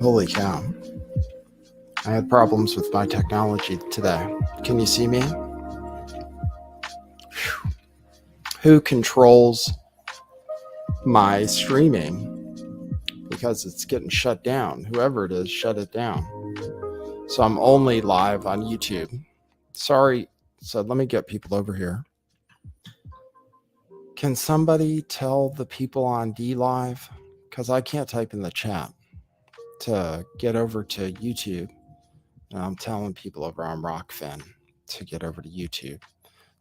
Holy cow. I had problems with my technology today. Can you see me? Whew. Who controls my streaming? Because it's getting shut down. Whoever it is, shut it down. So I'm only live on YouTube. Sorry. So let me get people over here. Can somebody tell the people on DLive? Because I can't type in the chat to get over to YouTube. And I'm telling people over on Rockfin to get over to YouTube.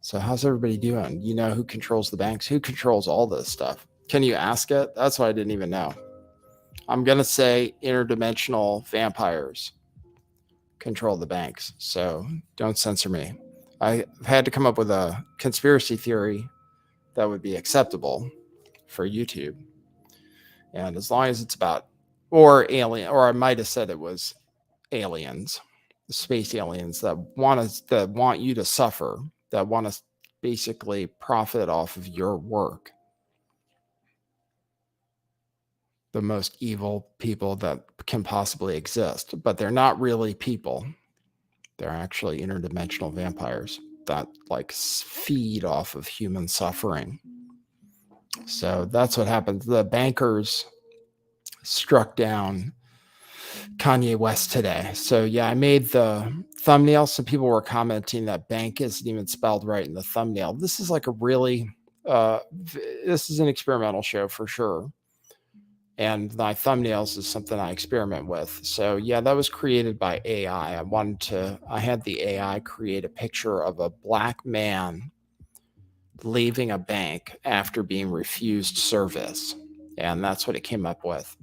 So how's everybody doing? You know who controls the banks? Who controls all this stuff? Can you ask it? That's what I didn't even know. I'm going to say interdimensional vampires control the banks. So don't censor me. I've had to come up with a conspiracy theory that would be acceptable for YouTube. And as long as it's about, or alien, or I might have said it was aliens, space aliens that want you to suffer, that want to basically profit off of your work. The most evil people that can possibly exist, but they're not really people. They're actually interdimensional vampires that like feed off of human suffering. So that's what happened. The bankers struck down Kanye West today. So yeah, I made the thumbnail. Some people were commenting that bank isn't even spelled right in the thumbnail. This is like a really, this is an experimental show for sure. And my thumbnails is something I experiment with. So yeah, that was created by AI. I had the AI create a picture of a black man leaving a bank after being refused service. And that's what it came up with.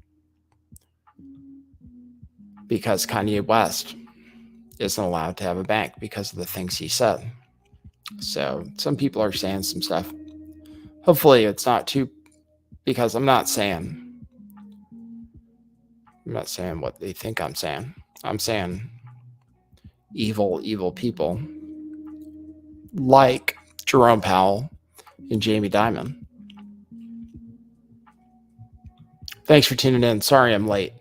Because Kanye West isn't allowed to have a bank because of the things he said. So some people are saying some stuff. Hopefully it's not too, because I'm not saying what they think I'm saying. I'm saying evil people like Jerome Powell and Jamie Dimon. Thanks for tuning in. Sorry I'm late.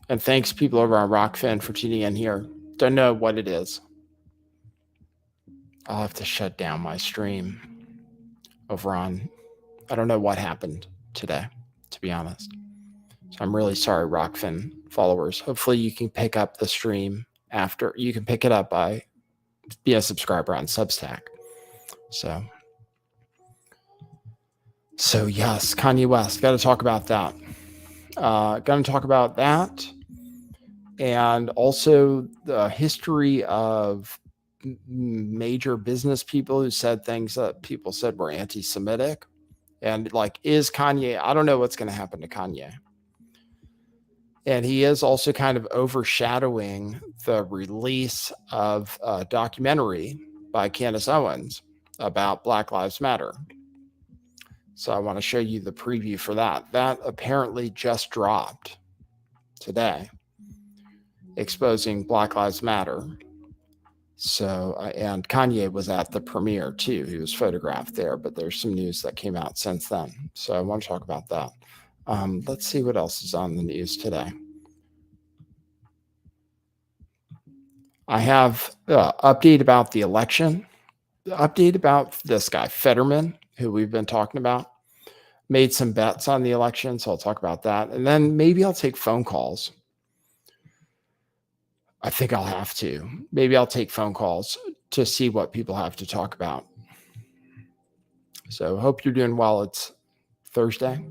And thanks people over on Rockfin for tuning in here. Don't know what it is. I'll have to shut down my stream over on, I don't know what happened today, to be honest. So I'm really sorry, Rockfin followers. Hopefully you can pick up the stream after. You can pick it up by be a subscriber on Substack. So yes, Kanye West. Got to talk about that. Going to talk about that. And also the history of major business people who said things that people said were anti-Semitic. And like, is Kanye, I don't know what's going to happen to Kanye. And he is also kind of overshadowing the release of a documentary by Candace Owens about Black Lives Matter. So I want to show you the preview for that. That apparently just dropped today, exposing Black Lives Matter. So, and Kanye was at the premiere too. He was photographed there, but there's some news that came out since then. So I want to talk about that. Let's see what else is on the news today. I have update about the election, update about this guy, Fetterman, who we've been talking about, made some bets on the election. So I'll talk about that. And then maybe I'll take phone calls. I think I'll have to. Maybe I'll take phone calls to see what people have to talk about. So hope you're doing well. It's Thursday.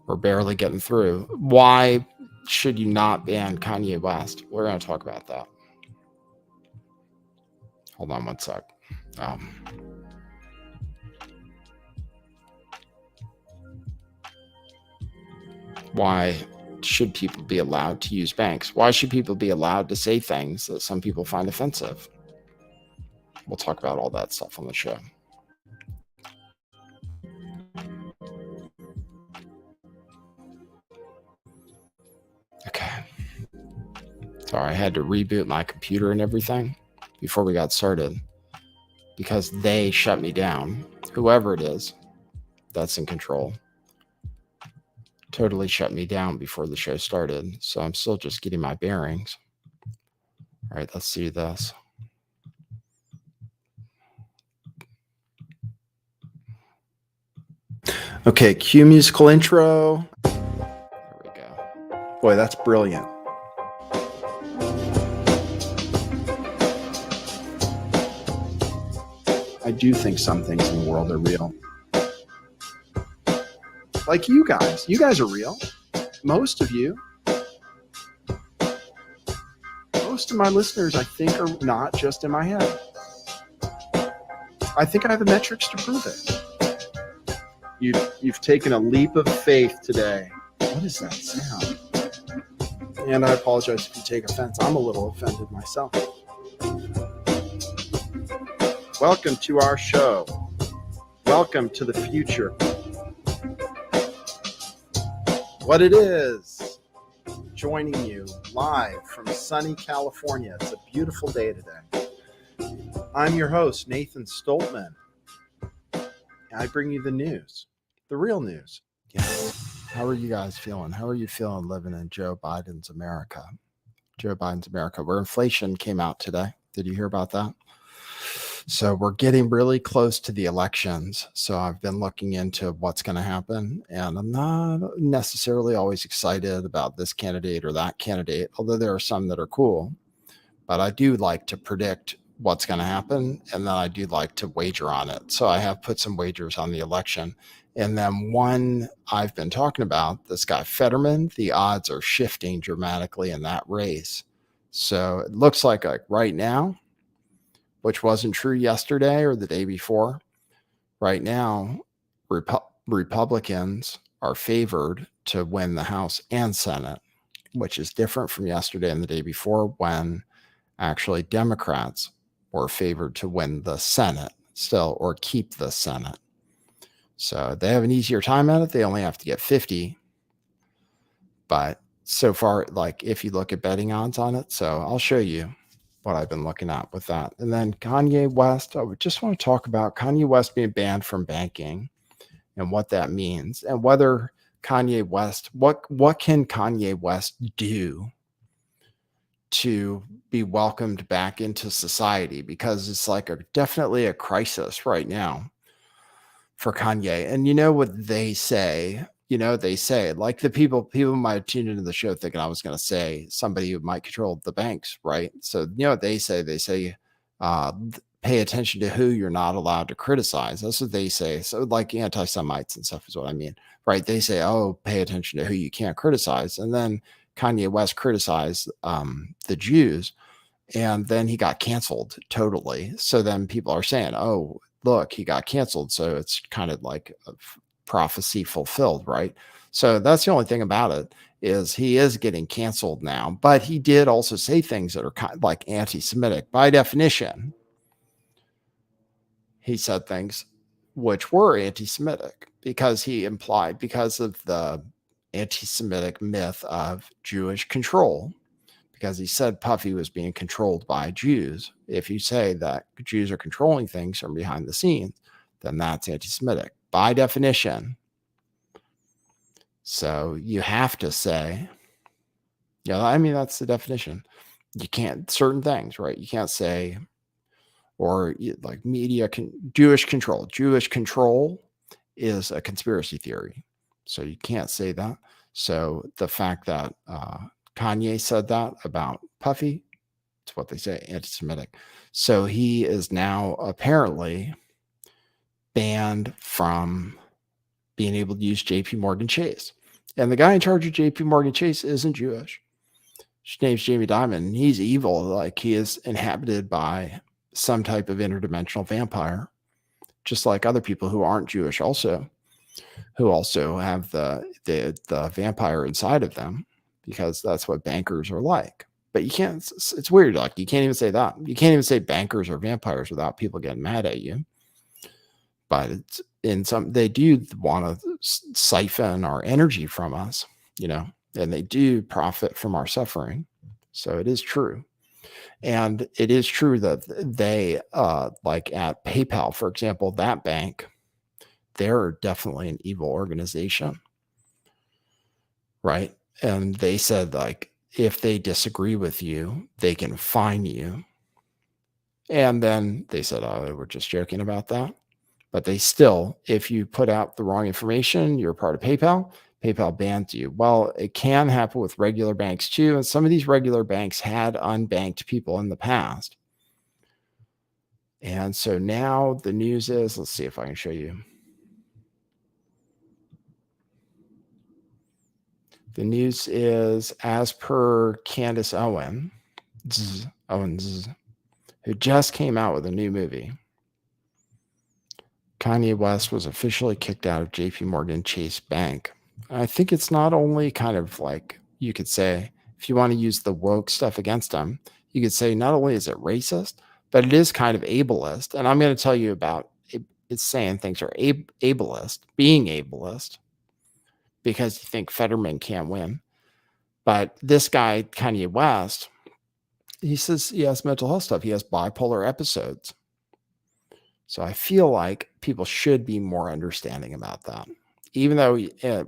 We're barely getting through. Why should you not ban Kanye West? We're going to talk about that. Hold on one sec. Why should people be allowed to use banks? Why should people be allowed to say things that some people find offensive? We'll talk about all that stuff on the show. Okay. Sorry, I had to reboot my computer and everything before we got started because they shut me down. Whoever it is that's in control totally shut me down before the show started. So I'm still just getting my bearings. All right, let's do this. Okay, cue musical intro. There we go. Boy, that's brilliant. I do think some things in the world are real. Like you guys. You guys are real. Most of you. Most of my listeners, I think, are not just in my head. I think I have the metrics to prove it. You've taken a leap of faith today. What is that sound? And I apologize if you take offense. I'm a little offended myself. Welcome to our show. Welcome to the future. What it is, joining you live from sunny California. It's a beautiful day today. I'm your host, Nathan Stoltman. I bring you the news, the real news. Yes. How are you guys feeling? How are you feeling living in Joe Biden's America? Joe Biden's America, where inflation came out today. Did you hear about that? So we're getting really close to the elections. So I've been looking into what's going to happen, and I'm not necessarily always excited about this candidate or that candidate, although there are some that are cool. But I do like to predict what's going to happen, and then I do like to wager on it. So I have put some wagers on the election. And then one I've been talking about, this guy Fetterman, the odds are shifting dramatically in that race. So it looks like right now, which wasn't true yesterday or the day before, right now, Republicans are favored to win the House and Senate, which is different from yesterday and the day before, when actually Democrats were favored to win the Senate still, or keep the Senate. So they have an easier time at it. They only have to get 50. But so far, like if you look at betting odds on it, so I'll show you what I've been looking at with that. And then Kanye West, I would just want to talk about Kanye West being banned from banking and what that means, and whether Kanye West, what can Kanye West do to be welcomed back into society, because it's like definitely a crisis right now for Kanye. And you know what they say, like the people might tune into the show thinking I was going to say somebody who might control the banks, right? So you know what they say, pay attention to who you're not allowed to criticize. That's what they say. So like anti-Semites and stuff is what I mean, right? They say, oh, pay attention to who you can't criticize. And then Kanye West criticized the Jews, and then he got canceled totally. So then people are saying, oh, look, he got canceled. So it's kind of like a prophecy fulfilled, right? So that's the only thing about it, is he is getting canceled now. But he did also say things that are kind of like anti-Semitic. By definition, he said things which were anti-Semitic because of the anti-Semitic myth of Jewish control, because he said Puffy was being controlled by Jews. If you say that Jews are controlling things from behind the scenes, then that's anti-Semitic by definition. So you have to say, that's the definition. You can't, certain things, right? You can't say, or like Jewish control. Jewish control is a conspiracy theory. So you can't say that. So the fact that Kanye said that about Puffy, it's what they say, anti-Semitic. So he is now apparently banned from being able to use JP Morgan Chase. And the guy in charge of JP Morgan Chase isn't Jewish. His name's Jamie Dimon, and he's evil. Like, he is inhabited by some type of interdimensional vampire, just like other people who aren't Jewish who also have the vampire inside of them, because that's what bankers are like. But you can't, it's weird. Like, you can't even say that. You can't even say bankers are vampires without people getting mad at you. But it's they do want to siphon our energy from us, and they do profit from our suffering. So it is true. And it is true that they, like at PayPal, for example, that bank, they're definitely an evil organization. right? And they said, like, if they disagree with you, they can fine you. And then they said, oh, they were just joking about that. But they still, if you put out the wrong information, you're part of PayPal, PayPal bans you. Well, it can happen with regular banks too. And some of these regular banks had unbanked people in the past. And so now the news is, let's see if I can show you. The news is, as per Candace Owens, who just came out with a new movie, Kanye West was officially kicked out of JP Morgan Chase Bank. I think it's not only kind of like, you could say, if you want to use the woke stuff against him, you could say not only is it racist, but it is kind of ableist. And I'm going to tell you about it's saying things are ableist, being ableist, because you think Fetterman can't win. But this guy, Kanye West, he says he has mental health stuff. He has bipolar episodes. So I feel like people should be more understanding about that. Even though,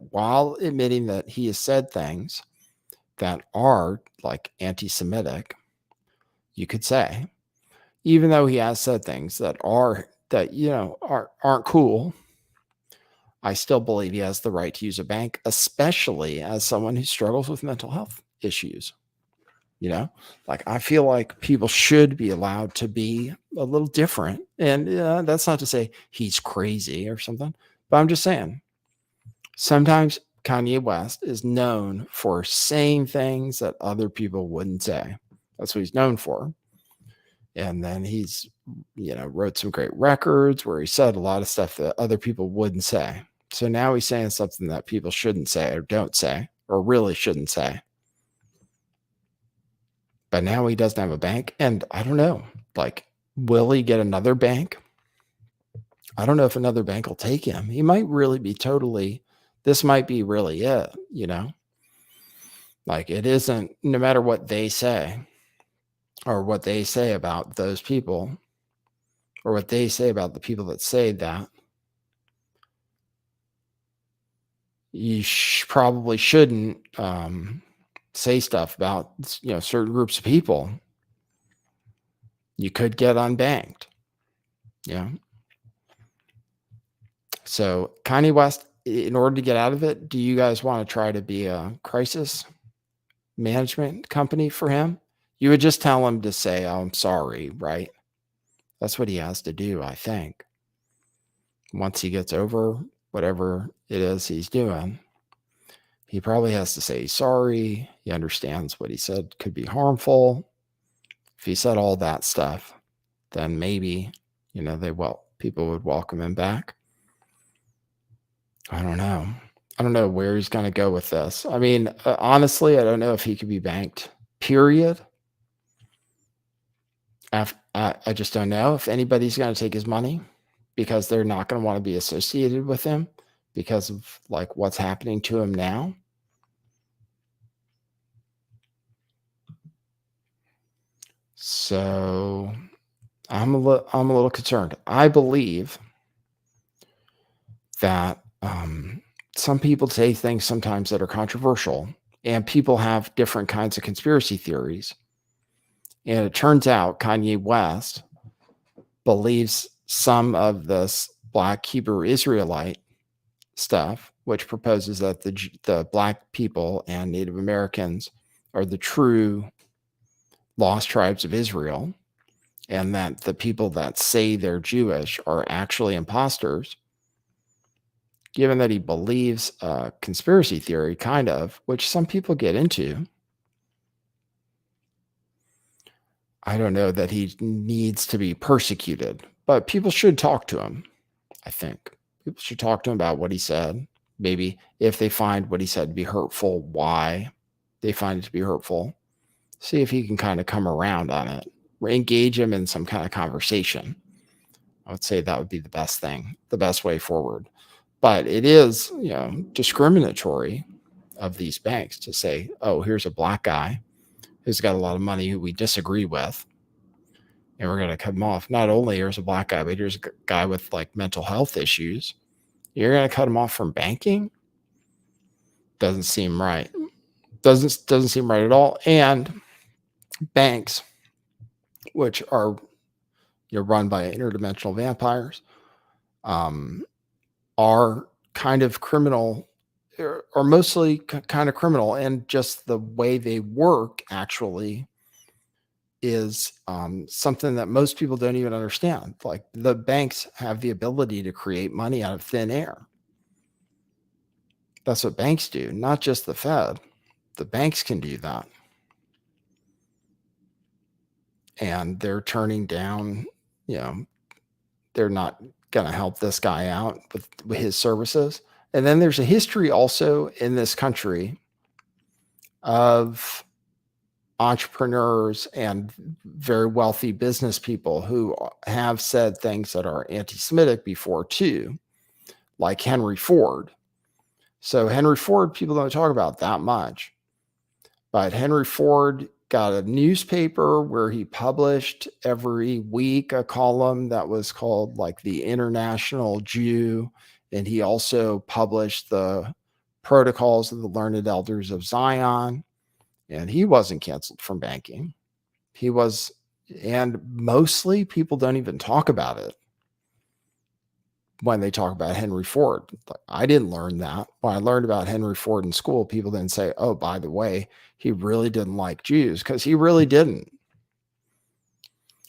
while admitting that he has said things that are like anti-Semitic, you could say, even though he has said things that aren't cool, I still believe he has the right to use a bank, especially as someone who struggles with mental health issues. Like, I feel like people should be allowed to be a little different. And that's not to say he's crazy or something, but I'm just saying sometimes Kanye West is known for saying things that other people wouldn't say. That's what he's known for. And then he's, wrote some great records where he said a lot of stuff that other people wouldn't say. So now he's saying something that people shouldn't say or don't say or really shouldn't say. But now he doesn't have a bank. And I don't know, like, will he get another bank? I don't know if another bank will take him. He might really be this might be really it, Like, it isn't, no matter what they say or what they say about those people or what they say about the people that say that, you probably shouldn't say stuff about, certain groups of people. You could get unbanked. Yeah. So Kanye West, in order to get out of it, do you guys want to try to be a crisis management company for him? You would just tell him to say, oh, I'm sorry, right? That's what he has to do, I think. Once he gets over whatever it is he's doing, he probably has to say sorry. He understands what he said could be harmful. If he said all that stuff, then maybe, people would welcome him back. I don't know. I don't know where he's going to go with this. I mean, honestly, I don't know if he could be banked, period. I just don't know if anybody's going to take his money because they're not going to want to be associated with him because of like what's happening to him now. So I'm a little concerned. I believe that some people say things sometimes that are controversial, and people have different kinds of conspiracy theories. And it turns out Kanye West believes some of this Black Hebrew Israelite stuff, which proposes that the Black people and Native Americans are the true lost tribes of Israel, and that the people that say they're Jewish are actually imposters. Given that he believes a conspiracy theory, kind of, which some people get into, I don't know that he needs to be persecuted, but people should talk to him. I think people should talk to him about what he said. Maybe if they find what he said to be hurtful, why they find it to be hurtful. See if he can kind of come around on it. Engage him in some kind of conversation. I would say that would be the best thing, the best way forward. But it is, discriminatory of these banks to say, oh, here's a Black guy who's got a lot of money who we disagree with, and we're going to cut him off. Not only here's a Black guy, but here's a guy with like mental health issues. You're going to cut him off from banking? Doesn't seem right. Doesn't seem right at all. And banks, which are run by interdimensional vampires, are kind of criminal, or mostly kind of criminal, and just the way they work actually is something that most people don't even understand. Like, the banks have the ability to create money out of thin air. That's what banks do, not just the Fed. The banks can do that. And they're turning down, they're not going to help this guy out with his services. And then there's a history also in this country of entrepreneurs and very wealthy business people who have said things that are anti-Semitic before too, like Henry Ford. So Henry Ford, people don't talk about that much, but Henry Ford got a newspaper where he published every week a column that was called like the International Jew. And he also published the Protocols of the Learned Elders of Zion. And he wasn't canceled from banking. He was, and mostly people don't even talk about it when they talk about Henry Ford. I didn't learn that. When I learned about Henry Ford in school, people didn't say, oh, by the way, he really didn't like Jews, because he really didn't.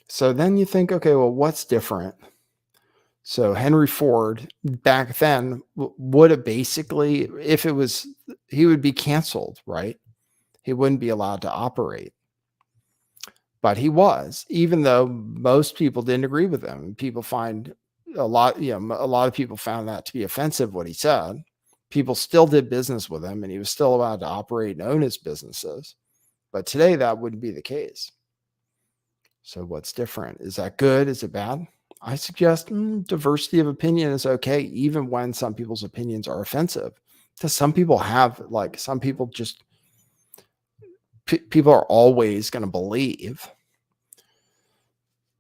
So then you think, okay, well, what's different? So Henry Ford back then would have basically, if it was, he would be canceled, right? He wouldn't be allowed to operate. But he was, even though most people didn't agree with him. People find a lot of people found that to be offensive, what he said. People still did business with him, and he was still allowed to operate and own his businesses. But today that wouldn't be the case. So what's different? Is that good? Is it bad? I suggest diversity of opinion is okay, even when some people's opinions are offensive. Because some people have, like, some people just, people are always going to believe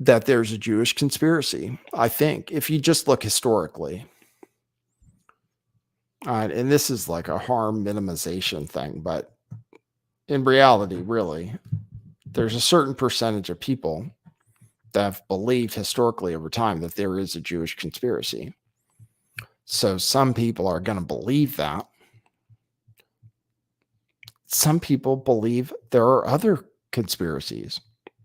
that there's a Jewish conspiracy. I think if you just look historically, and this is like a harm minimization thing, but in reality, really, there's a certain percentage of people that have believed historically over time that there is a Jewish conspiracy. So some people are going to believe that. Some people believe there are other conspiracies,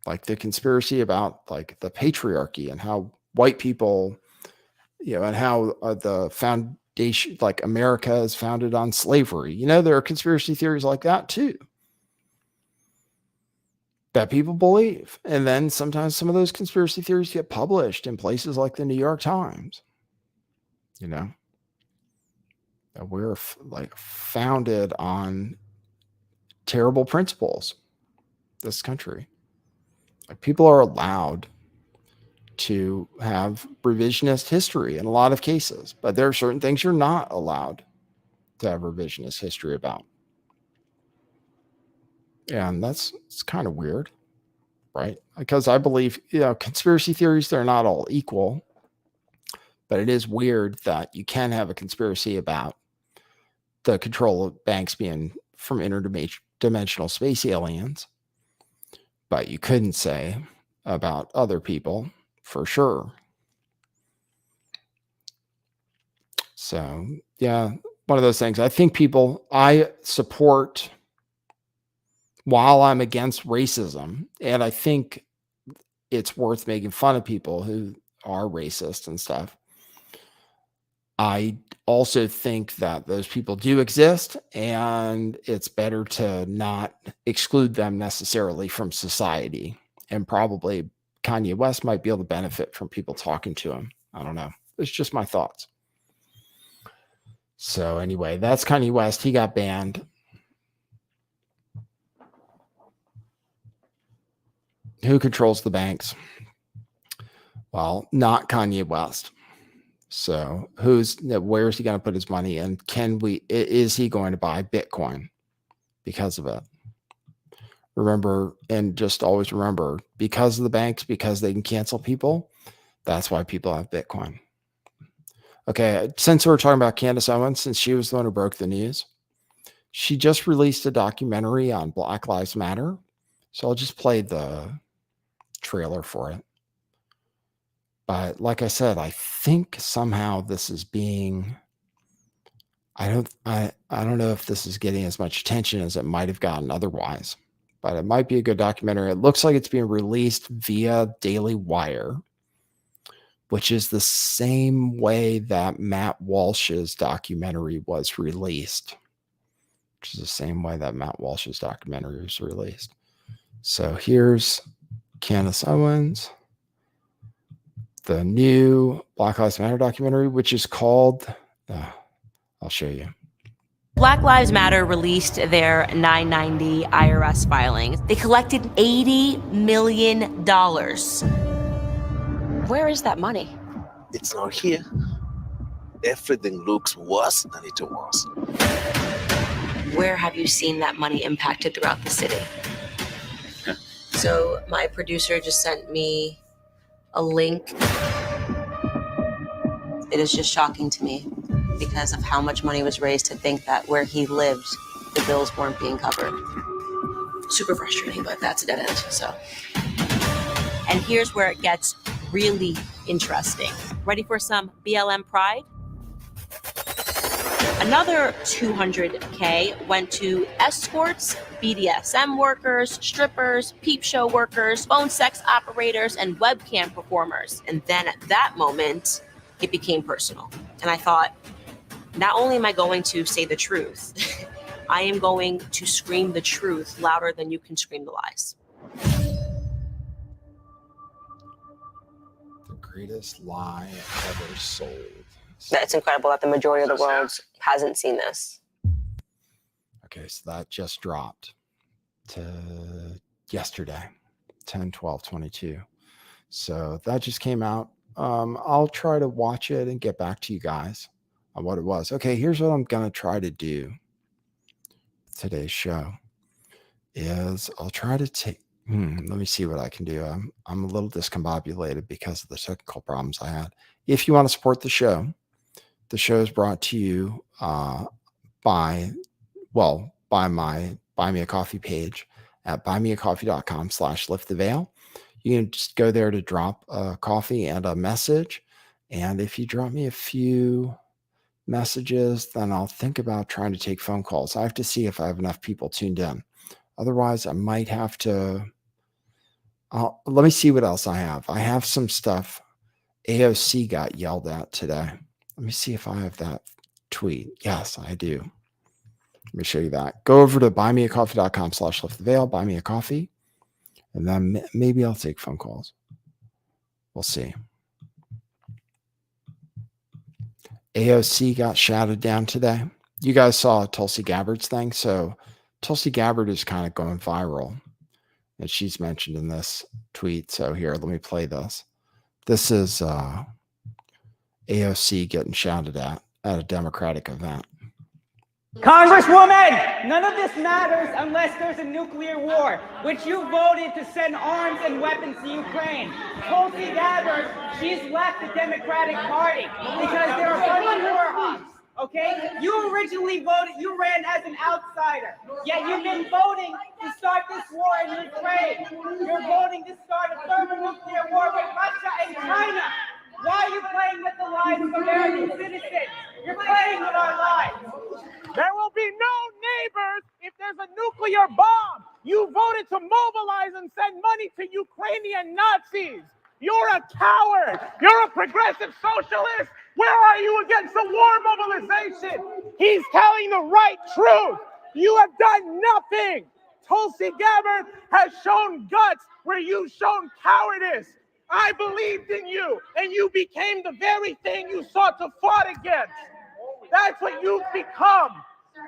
like the conspiracy about like the patriarchy and how white people, and how the foundation, like America is founded on slavery. There are conspiracy theories like that too, that people believe. And then sometimes some of those conspiracy theories get published in places like the New York Times, that we're like founded on terrible principles, this country. Like, people are allowed to have revisionist history in a lot of cases, but there are certain things you're not allowed to have revisionist history about. And it's kind of weird, right? Because I believe, conspiracy theories, they're not all equal, but it is weird that you can have a conspiracy about the control of banks being from interdimensional space aliens, but you couldn't say about other people for sure. So, yeah, one of those things. I think I support, while I'm against racism, and I think it's worth making fun of people who are racist and stuff, I also think that those people do exist, and it's better to not exclude them necessarily from society. And probably Kanye West might be able to benefit from people talking to him. I don't know. It's just my thoughts. So anyway, that's Kanye West. He got banned. Who controls the banks? Well, not Kanye West. So where's he going to put his money? And is he going to buy Bitcoin because of it? Remember, and just always remember, because of the banks, because they can cancel people, that's why people have Bitcoin. Okay, since we're talking about Candace Owens, since she was the one who broke the news, She just released a documentary on Black Lives Matter. So I'll just play the trailer for it. But like I said, I think somehow this is being, I don't know if this is getting as much attention as it might have gotten otherwise, but it might be a good documentary. It looks like it's being released via Daily Wire, which is the same way that Matt Walsh's documentary was released. Which is the same way that Matt Walsh's documentary was released. So here's Candace Owens, the new Black Lives Matter documentary, which is called, I'll show you. Black Lives Matter released their 990 IRS filings. They collected $80 million. Where is that money? It's not here. Everything looks worse than it was. Where have you seen that money impacted throughout the city? So my producer just sent me a link. It is just shocking to me because of how much money was raised to think that where he lived, the bills weren't being covered. Super frustrating, but that's a dead end, so. And here's where it gets really interesting. Ready for some BLM pride? Another $200K went to escorts, BDSM workers, strippers, peep show workers, phone sex operators, and webcam performers. And then at that moment, it became personal. And I thought, not only am I going to say the truth, I am going to scream the truth louder than you can scream the lies. The greatest lie ever sold. It's incredible that the majority of the world hasn't seen this. Okay, so that just dropped to yesterday, 10/12/22. So that just came out. I'll try to watch it and get back to you guys on what it was. Okay, here's what I'm going to try to do with today's show is I'll try to take, let me see what I can do. I'm a little discombobulated because of the technical problems I had. If you want to support the show is brought to you by my Buy Me a Coffee page at buymeacoffee.com/lifttheveil. You can just go there to drop a coffee and a message. And if you drop me a few messages, then I'll think about trying to take phone calls. I have to see if I have enough people tuned in. Otherwise, I might have to. Let me see what else I have. I have some stuff. AOC got yelled at today. Let me see if I have that tweet. Yes, I do. Let me show you that. Go over to buymeacoffee.com/lifttheveil, buy me a coffee, and then maybe I'll take phone calls. We'll see. AOC got shouted down today. You guys saw Tulsi Gabbard's thing. So Tulsi Gabbard is kind of going viral, and she's mentioned in this tweet. So here, let me play this. This is AOC getting shouted at a Democratic event. Congresswoman, none of this matters unless there's a nuclear war, which you voted to send arms and weapons to Ukraine. Tulsi Gabbard, she's left the Democratic Party because they're a bunch of war hawks, okay? You originally voted, you ran as an outsider, yet you've been voting to start this war in Ukraine. You're voting to start a thermonuclear war with Russia and China. Why are you playing with the lives of American citizens? You're playing with our lives. There will be no neighbors if there's a nuclear bomb. You voted to mobilize and send money to Ukrainian Nazis. You're a coward. You're a progressive socialist. Where are you against the war mobilization? He's telling the right truth. You have done nothing. Tulsi Gabbard has shown guts where you've shown cowardice. I believed in you, and you became the very thing you sought to fight against. That's what you've become.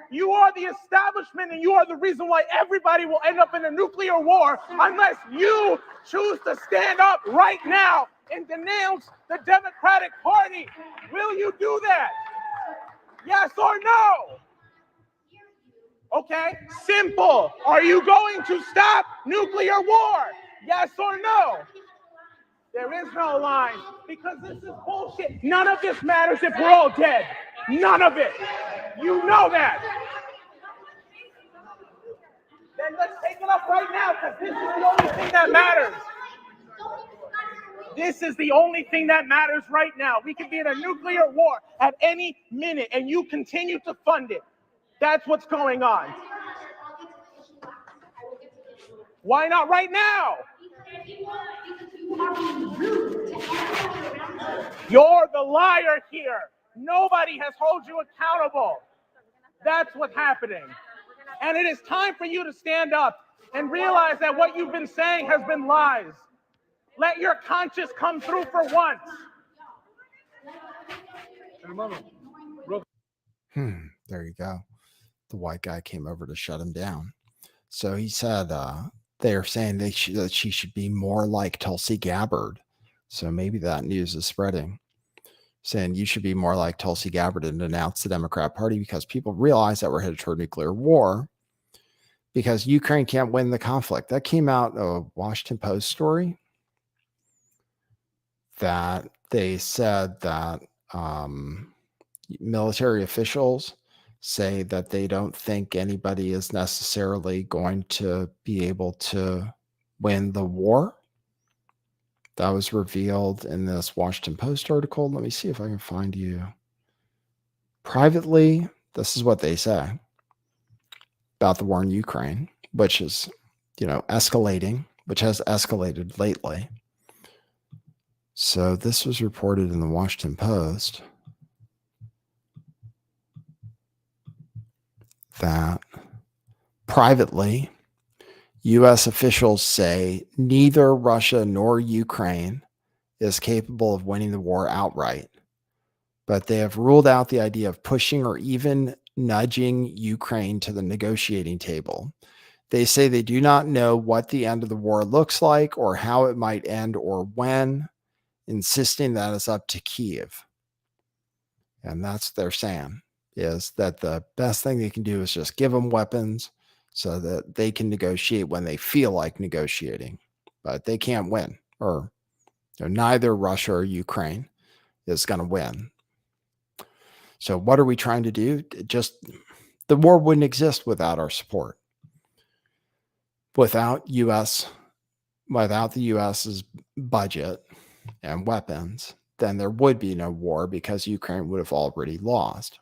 You are the establishment, and you are the reason why everybody will end up in a nuclear war unless you choose to stand up right now and denounce the Democratic Party. Will you do that? Yes or no? Okay, simple. Are you going to stop nuclear war? Yes or no? There is no line, because this is bullshit. None of this matters if we're all dead. None of it. You know that. Then let's take it up right now, because this is the only thing that matters. This is the only thing that matters right now. We could be in a nuclear war at any minute, and you continue to fund it. That's what's going on. Why not right now? You're the liar here. Nobody has held you accountable. That's what's happening. And it is time for you to stand up and realize that what you've been saying has been lies. Let your conscience come through for once. There you go. The white guy came over to shut him down. So he said they're saying that she should be more like Tulsi Gabbard. So maybe that news is spreading. Saying you should be more like Tulsi Gabbard and denounce the Democrat Party because people realize that we're headed toward nuclear war because Ukraine can't win the conflict. That came out a Washington Post story that they said that military officials say that they don't think anybody is necessarily going to be able to win the war. That was revealed in this Washington Post article. Let me see if I can find you. Privately, this is what they say about the war in Ukraine, which is, escalating, which has escalated lately. So this was reported in the Washington Post that privately, U.S. officials say neither Russia nor Ukraine is capable of winning the war outright, but they have ruled out the idea of pushing or even nudging Ukraine to the negotiating table. They say they do not know what the end of the war looks like or how it might end or when, insisting that it's up to Kyiv. And that's what they're saying, is that the best thing they can do is just give them weapons so that they can negotiate when they feel like negotiating. But they can't win, or neither Russia or Ukraine is going to win. So what are we trying to do? Just the war wouldn't exist without our support. Without the US's budget and weapons, then there would be no war because Ukraine would have already lost.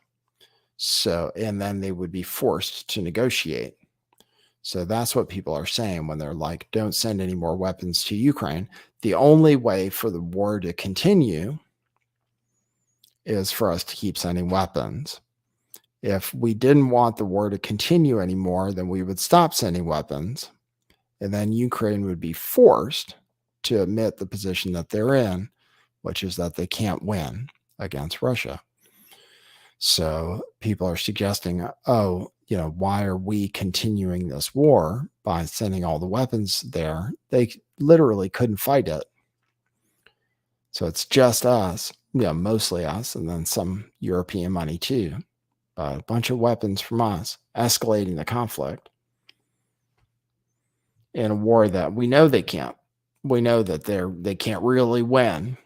So, and then they would be forced to negotiate. So that's what people are saying when they're like, don't send any more weapons to Ukraine. The only way for the war to continue is for us to keep sending weapons. If we didn't want the war to continue anymore, then we would stop sending weapons. And then Ukraine would be forced to admit the position that they're in, which is that they can't win against Russia. So people are suggesting, why are we continuing this war by sending all the weapons there? They literally couldn't fight it. So it's just us, mostly us, and then some European money too. A bunch of weapons from us, escalating the conflict in a war that we know they can't. We know that they can't really win.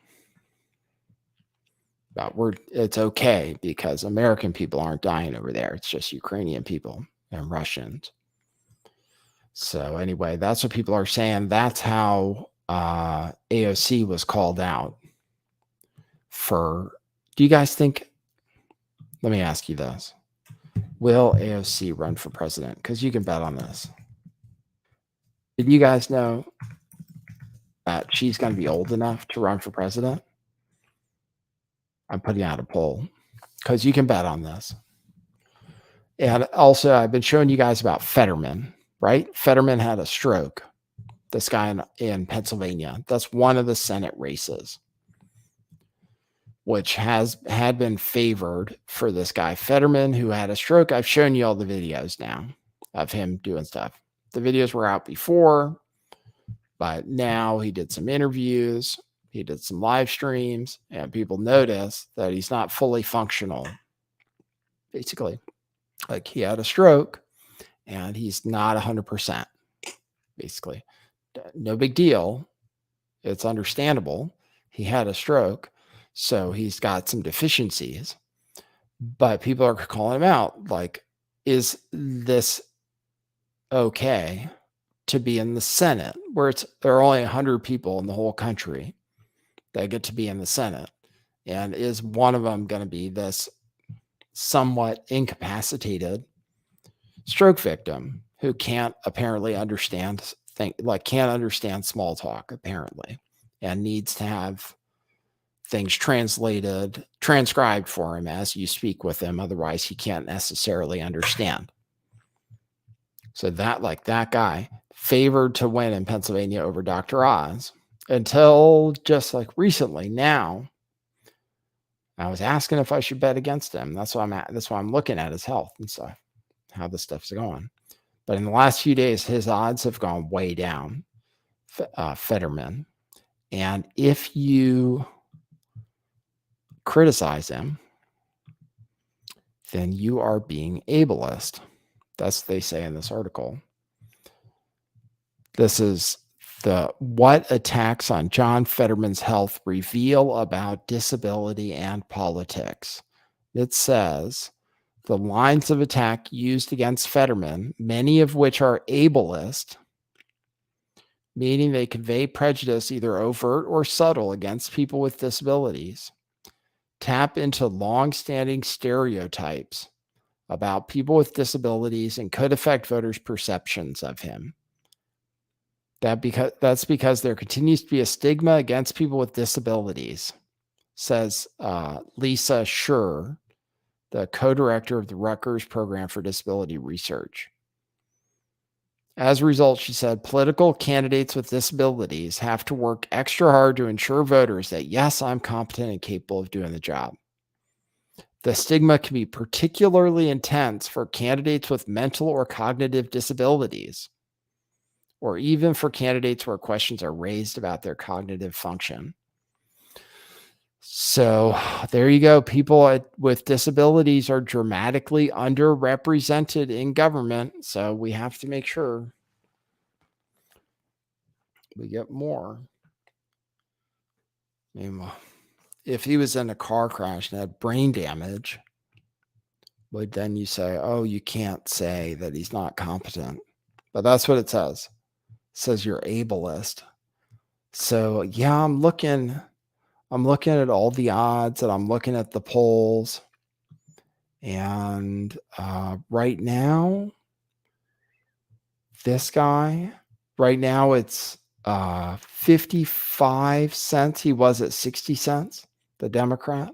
But it's okay because American people aren't dying over there. It's just Ukrainian people and Russians. So anyway, that's what people are saying. That's how AOC was called out for. Do you guys think? Let me ask you this: will AOC run for president? Because you can bet on this. Did you guys know that she's going to be old enough to run for president? I'm putting out a poll because you can bet on this. And also, I've been showing you guys about Fetterman, right? Fetterman had a stroke. This guy in Pennsylvania. That's one of the Senate races, which had been favored for this guy, Fetterman, who had a stroke. I've shown you all the videos now of him doing stuff. The videos were out before, but now he did some interviews. He did some live streams, and people notice that he's not fully functional. Basically, like he had a stroke, and he's not 100%. Basically, no big deal. It's understandable. He had a stroke, so he's got some deficiencies. But people are calling him out. Like, is this okay to be in the Senate, where there are only 100 people in the whole country that get to be in the Senate. And is one of them going to be this somewhat incapacitated stroke victim who can't apparently understand can't understand small talk apparently, and needs to have things transcribed for him as you speak with him. Otherwise, he can't necessarily understand. So that guy favored to win in Pennsylvania over Dr. Oz until just like recently. Now, I was asking if I should bet against him. That's why I'm looking at his health and stuff, how this stuff's going. But in the last few days, his odds have gone way down, Fetterman. And if you criticize him, then you are being ableist. That's what they say in this article. This is what attacks on John Fetterman's health reveal about disability and politics. It says the lines of attack used against Fetterman, many of which are ableist, meaning they convey prejudice either overt or subtle against people with disabilities, tap into long-standing stereotypes about people with disabilities and could affect voters' perceptions of him. That's because there continues to be a stigma against people with disabilities, says Lisa Schur, the co-director of the Rutgers Program for Disability Research. As a result, she said, political candidates with disabilities have to work extra hard to ensure voters that, yes, I'm competent and capable of doing the job. The stigma can be particularly intense for candidates with mental or cognitive disabilities, or even for candidates where questions are raised about their cognitive function. So there you go. People with disabilities are dramatically underrepresented in government. So we have to make sure we get more. I mean, if he was in a car crash and had brain damage, but then you say, oh, you can't say that he's not competent. But that's what it says. It says you're ableist. So yeah, I'm looking at all the odds and I'm looking at the polls. And right now, this guy, right now it's 55 cents. He was at 60 cents, the Democrat.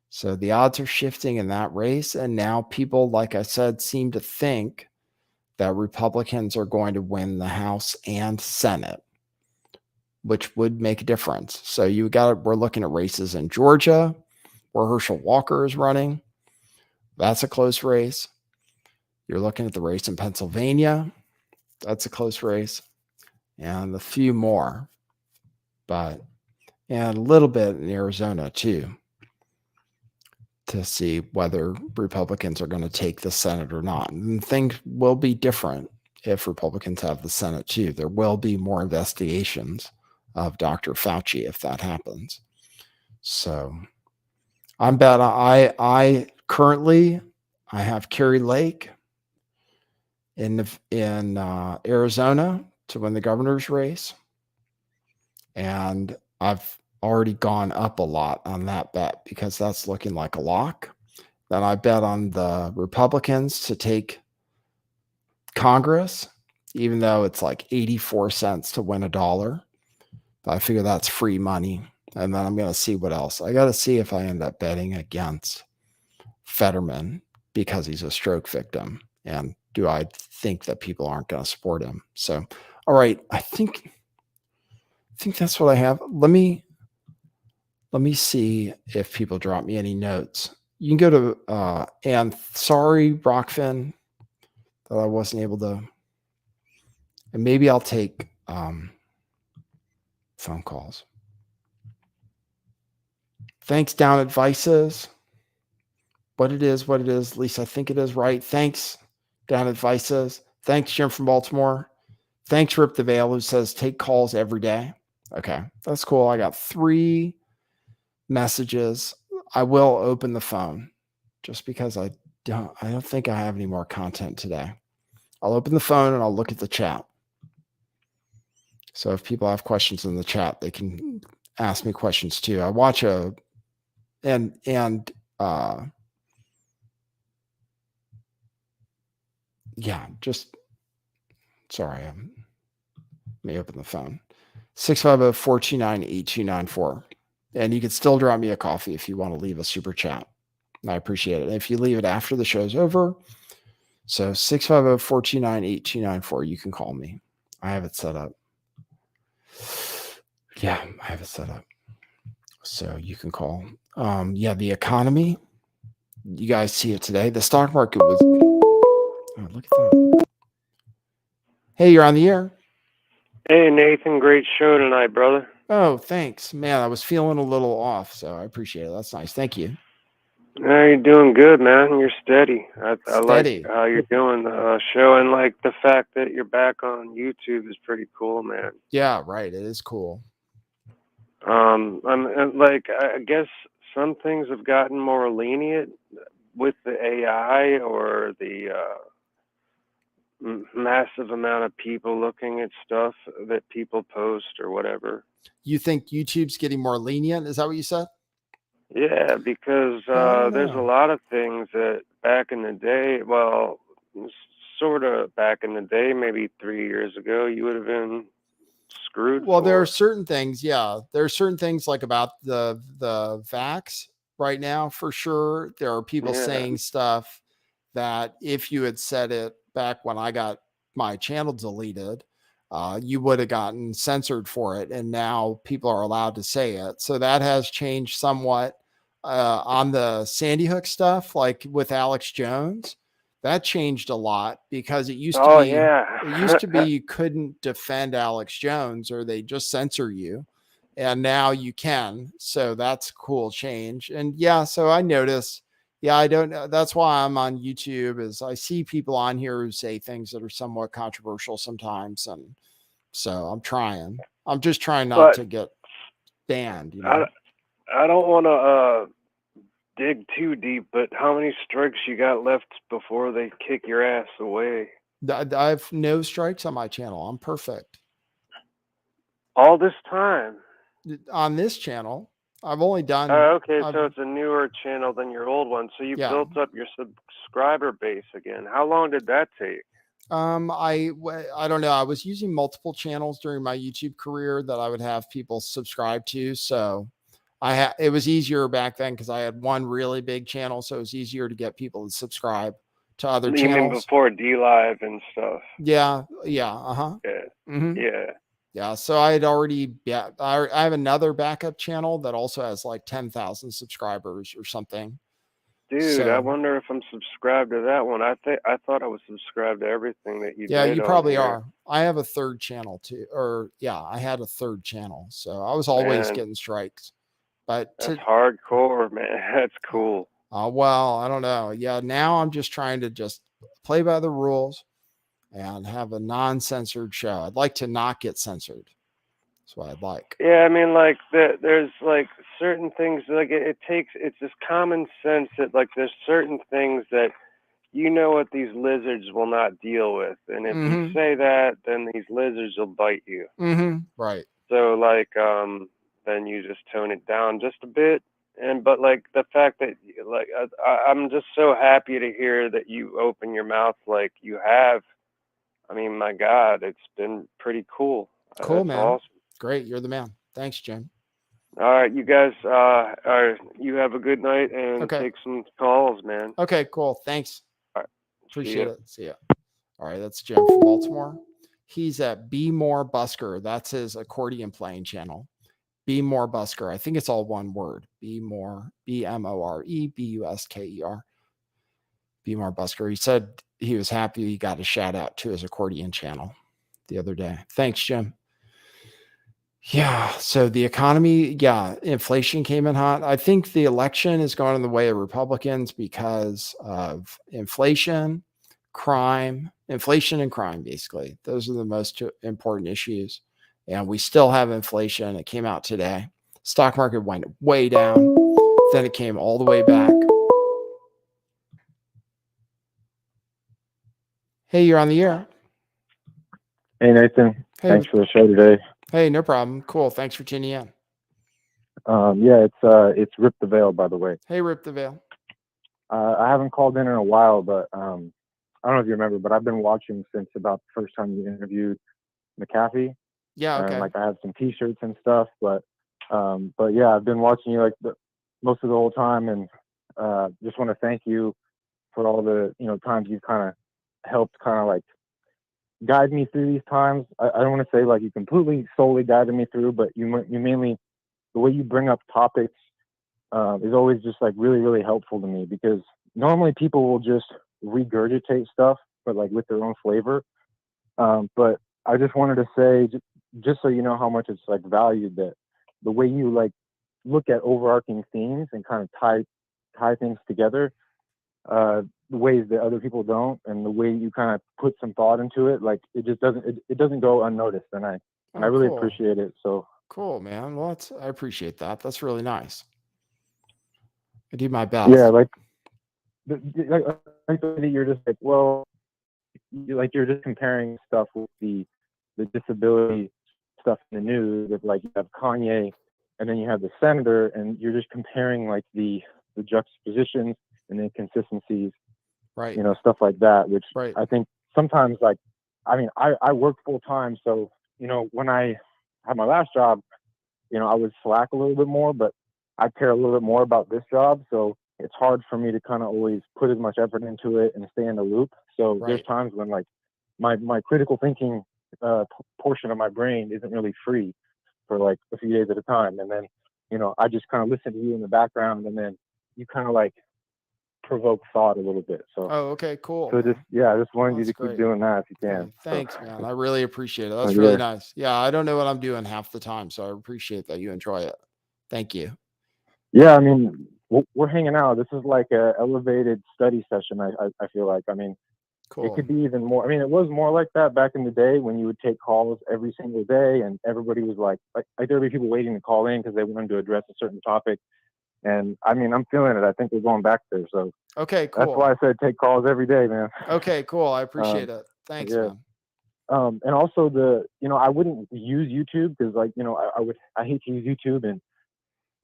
So the odds are shifting in that race. And now people, like I said, seem to think that Republicans are going to win the House and Senate, which would make a difference. So we're looking at races in Georgia where Herschel Walker is running. That's a close race. You're looking at the race in Pennsylvania. That's a close race. And a few more. And a little bit in Arizona too, to see whether Republicans are going to take the Senate or not. And things will be different if Republicans have the Senate too. There will be more investigations of Dr. Fauci if that happens. So I'm bet I currently have Kerry Lake in Arizona to win the governor's race. And I've already gone up a lot on that bet because that's looking like a lock. Then I bet on the Republicans to take Congress, even though it's like 84 cents to win $1. I figure that's free money. And then I'm going to see what else. I got to see if I end up betting against Fetterman because he's a stroke victim. And do I think that people aren't going to support him? So, all right. I think that's what I have. Let me see if people drop me any notes. You can go to, and sorry, Rockfin, that I wasn't able to, and maybe I'll take phone calls. Thanks, Down Advices. What it is, at least I think it is right. Thanks, Down Advices. Thanks, Jim from Baltimore. Thanks, Rip the Veil, who says take calls every day. Okay, that's cool. I got 3 messages. I will open the phone just because I don't think I have any more content today. I'll open the phone and I'll look at the chat. So if people have questions in the chat, they can ask me questions too. I watch yeah, just sorry. Let me open the phone. 650-429-8294. And you can still drop me a coffee if you want to leave a super chat. I appreciate it. And if you leave it after the show's over, so 650-429-8294, you can call me. I have it set up. Yeah, I have it set up. So you can call. Yeah, the economy. You guys see it today. The stock market was. Oh, look at that. Hey, you're on the air. Hey, Nathan. Great show tonight, brother. Oh, thanks. Man, I was feeling a little off, so I appreciate it. That's nice. Thank you. You're doing good, man. You're steady. I Steady. like how you're doing the show, and like the fact that you're back on YouTube is pretty cool, man. Yeah, right. It is cool. I'm like, I guess some things have gotten more lenient with the AI or the massive amount of people looking at stuff that people post or whatever. You think YouTube's getting more lenient? Is that what you said? Yeah, because there's a lot of things that back in the day, well, sort of back in the day, maybe 3 years ago, you would have been screwed. Well, there are certain things. Yeah, there are certain things like about the vax right now, for sure. There are people saying stuff that if you had said it back when I got my channel deleted, you would have gotten censored for it. And now people are allowed to say it. So that has changed somewhat on the Sandy Hook stuff, like with Alex Jones. That changed a lot because it used to be, it used to be you couldn't defend Alex Jones or they just censor you. And now you can. So that's a cool change. And yeah, so I notice, I don't know. That's why I'm on YouTube is I see people on here who say things that are somewhat controversial sometimes. And so I'm just trying not to get banned. You know? I don't want to dig too deep, but how many strikes you got left before they kick your ass away? I have no strikes on my channel. I'm perfect. All this time? On this channel, I've only done. Okay, so it's a newer channel than your old one. So you built up your subscriber base again. How long did that take? I don't know. I was using multiple channels during my YouTube career that I would have people subscribe to. So it was easier back then because I had one really big channel. So it was easier to get people to subscribe to other channels. Even before DLive and stuff. Yeah. Yeah. Uh-huh. Yeah. Mm-hmm. Yeah. Yeah. So I had already, I have another backup channel that also has like 10,000 subscribers or something. Dude, I wonder if I'm subscribed to that one. I thought I was subscribed to everything that you did. Yeah, you probably are. I have a third channel too. Or I had a third channel. So I was always getting strikes. But that's hardcore, man. That's cool. Well, I don't know. Yeah, now I'm just trying to just play by the rules and have a non-censored show. I'd like to not get censored. That's what I'd like. Yeah, I mean, like there's like certain things like it's just common sense that like there's certain things that you know what these lizards will not deal with, and if you say that, then these lizards will bite you. Right. So like then you just tone it down just a bit, but like the fact that like I'm just so happy to hear that you open your mouth like you have. I mean, my God, it's been pretty cool. Cool, That's man. Awesome. Great. You're the man. Thanks, Jim. All right, you guys, you have a good night and take some calls, man. Okay, cool. Thanks. All right. Appreciate it. See ya. All right, that's Jim from Baltimore. He's at Be More Busker. That's his accordion playing channel. Be More Busker. I think it's all one word. Be More, BMORE, BUSKER. Be More Busker. He said he was happy he got a shout out to his accordion channel the other day. Thanks, Jim. Yeah. So the economy, inflation came in hot. I think the election is going in the way of Republicans because of inflation and crime, basically. Those are the most important issues. And we still have inflation. It came out today. Stock market went way down. Then it came all the way back. Hey, you're on the air. Hey Nathan, Hey, thanks for the show today. hey, no problem. Cool. Thanks for tuning in. Yeah, it's Rip the Veil, by the way. Hey, Rip the Veil. I haven't called in a while, but I don't know if you remember, but I've been watching since about the first time you interviewed McAfee. Yeah, And okay. like I have some T-shirts and stuff, but yeah, I've been watching you like most of the whole time, and just want to thank you for all the times you've kind of helped kind of like guide me through these times. I don't want to say like you completely solely guided me through, but you mainly, the way you bring up topics is always just like really, really helpful to me, because normally people will just regurgitate stuff, but like with their own flavor. But I just wanted to say, just so you know how much it's like valued, that the way you like look at overarching themes and kind of tie things together, the ways that other people don't, and the way you kind of put some thought into it, like it just doesn't go unnoticed, and I Oh, really cool. appreciate it. So Cool, man. Well, I appreciate that. That's really nice. I do my yeah, best. like like the way that you're just like, well, you're just comparing stuff with the disability stuff in the news, with like you have Kanye and then you have the senator, and you're just comparing like the juxtapositions and the inconsistencies, Right. stuff like that, which Right. I think sometimes, like, I mean, I work full time, so when I had my last job, I would slack a little bit more, but I care a little bit more about this job, so it's hard for me to kind of always put as much effort into it and stay in the loop. So there's Right. times when like my critical thinking portion of my brain isn't really free for like a few days at a time, and then I just kind of listen to you in the background, and then you kind of like provoke thought a little bit. So Oh, okay, cool. so just I just wanted you That's to keep great. doing that if you Hey, can. thanks, man. I really appreciate it. So, That's really yeah. nice. Yeah, I don't know what I'm doing half the time, so I appreciate that you enjoy it. Thank you. Yeah, I mean, we're hanging out. This is like a elevated study session. I feel like. I mean, it Cool. could be even more. I mean, it was more like that back in the day when you would take calls every single day, and everybody was like there would be people waiting to call in because they wanted to address a certain topic. And I mean, I'm feeling it. I think we're going back there. So Okay, that's cool. why I said take calls every day, man. Okay, cool. I appreciate it. Thanks, yeah. man. And also I wouldn't use YouTube because like, I hate to use YouTube, and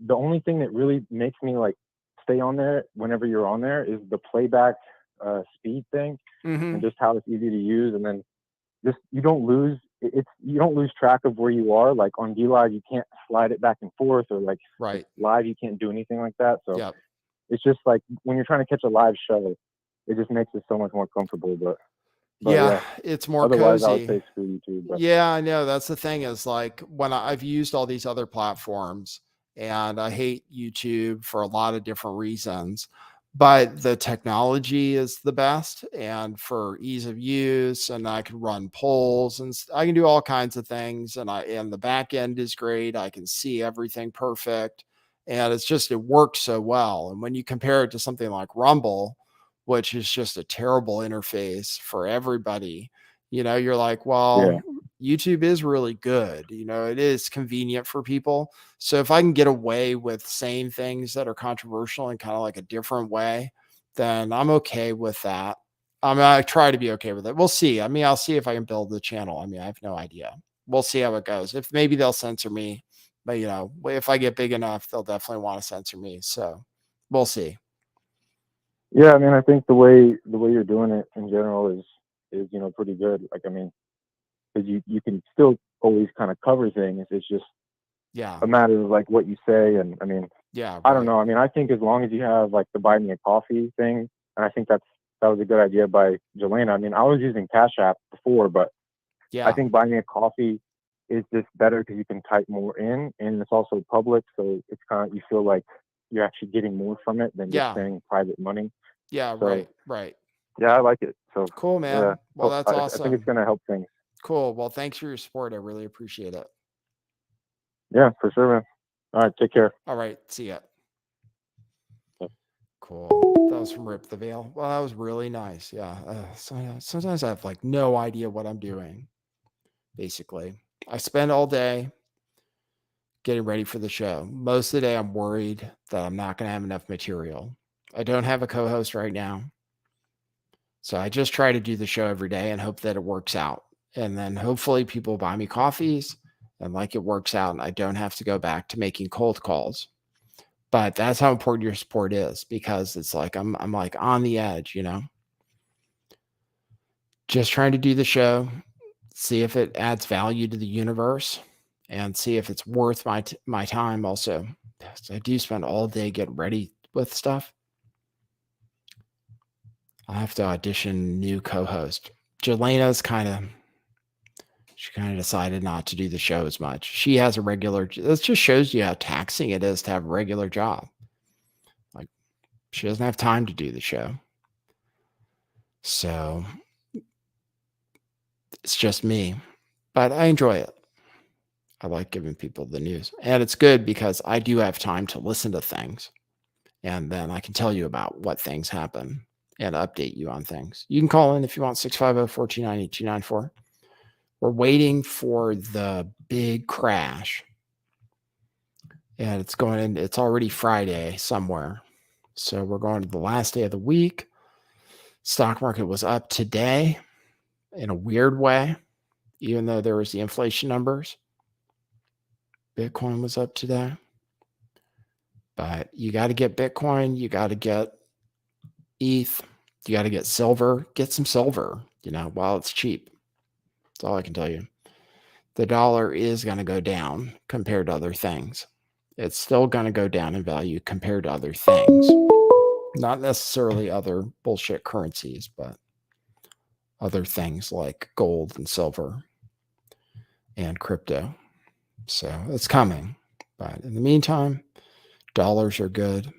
the only thing that really makes me like stay on there whenever you're on there is the playback speed thing, Mm-hmm. and just how it's easy to use, and then just you don't lose track of where you are. Like on DLive, you can't slide it back and forth, or like Right. live, you can't do anything like that. So Yep. it's just like when you're trying to catch a live show, it just makes it so much more comfortable. But Yeah, it's more otherwise, I would cozy. say screw YouTube. But Yeah, I know. That's the thing, is like when I've used all these other platforms, and I hate YouTube for a lot of different reasons, but the technology is the best, and for ease of use, and I can run polls, and I can do all kinds of things, and the back end is great. I can see everything perfect, and it works so well. And when you compare it to something like Rumble, which is just a terrible interface for everybody, you're like, well, yeah, YouTube is really good. It is convenient for people. So if I can get away with saying things that are controversial in kind of like a different way, then I'm okay with that. I mean, I try to be okay with it. We'll see. I mean, I'll see if I can build the channel. I mean, I have no idea. We'll see how it goes. If maybe they'll censor me, but if I get big enough, they'll definitely want to censor me. So we'll see. yeah. I mean, I think the way you're doing it in general is pretty good. Like, I mean, because you can still always kind of cover things. It's just Yeah. a matter of like what you say. And I mean, Yeah. I don't Right. know. I mean, I think as long as you have like the buy me a coffee thing, and I think that was a good idea by Jelena. I mean, I was using Cash App before, but I Yeah. think buy me a coffee is just better because you can type more in, and it's also public, so it's kind of, you feel like you're actually getting more from it than just Yeah. paying private money. Yeah. So Right. Right. yeah, I like it. So Cool, man. yeah, Well, that's I think it's awesome. gonna help things. Cool. Well, thanks for your support. I really appreciate it. Yeah, for sure, man. All right, take care. All right. See ya. Yep. Cool. That was from Rip the Veil. Well, that was really nice. Yeah. Sometimes I have like no idea what I'm doing. Basically, I spend all day getting ready for the show. Most of the day, I'm worried that I'm not going to have enough material. I don't have a co-host right now. So I just try to do the show every day and hope that it works out. And then hopefully people buy me coffees and like it works out and I don't have to go back to making cold calls. But that's how important your support is, because it's like I'm like on the edge, just trying to do the show, see if it adds value to the universe, and see if it's worth my time also. So I do spend all day getting ready with stuff. I have to audition new co-host. Jelena's she kind of decided not to do the show as much. She has a regular, this just shows you how taxing it is to have a regular job. Like, she doesn't have time to do the show. So it's just me, but I enjoy it. I like giving people the news, and it's good because I do have time to listen to things, and then I can tell you about what things happen and update you on things. You can call in if you want, 650-429-8294. We're waiting for the big crash, and it's already Friday somewhere. So we're going to the last day of the week. Stock market was up today in a weird way, even though there was the inflation numbers. Bitcoin was up today. But you got to get Bitcoin. You got to get ETH. You got to get silver. Get some silver, while it's cheap. That's all I can tell you. The dollar is going to go down compared to other things. It's still going to go down in value compared to other things. Not necessarily other bullshit currencies, but other things like gold and silver and crypto. So it's coming. But in the meantime, dollars are good.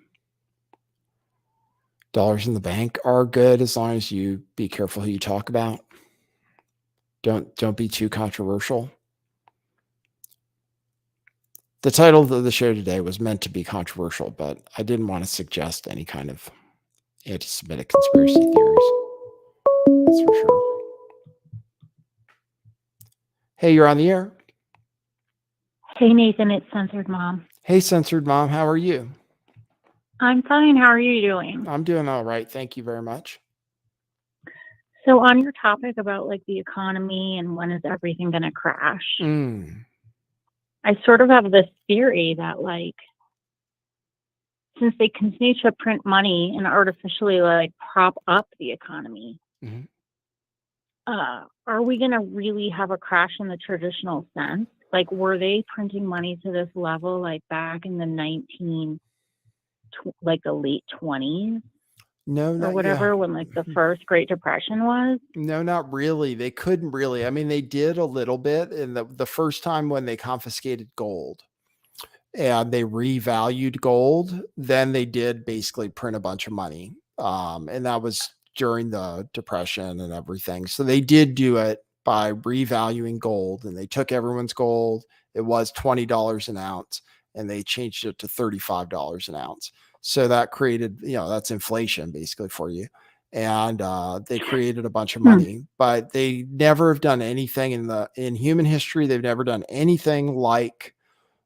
Dollars in the bank are good as long as you be careful who you talk about. Don't be too controversial. The title of the show today was meant to be controversial, but I didn't want to suggest any kind of anti-Semitic conspiracy theories. That's for sure. Hey, you're on the air. Hey, Nathan, it's Censored Mom. Hey, Censored Mom, how are you? I'm fine. How are you doing? I'm doing all right. Thank you very much. So on your topic about the economy and when is everything going to crash, I sort of have this theory that since they continue to print money and artificially prop up the economy, are we going to really have a crash in the traditional sense? Were they printing money to this level back in the the late 20s? No, or whatever, when the first Great Depression was? No, not really. They couldn't really. I mean, they did a little bit in the first time when they confiscated gold and they revalued gold. Then they did basically print a bunch of money. And that was during the Depression and everything. So they did do it by revaluing gold, and they took everyone's gold. It was $20 an ounce, and they changed it to $35 an ounce. So that created, that's inflation basically for you. And they created a bunch of money, but they never have done anything in human history. They've never done anything like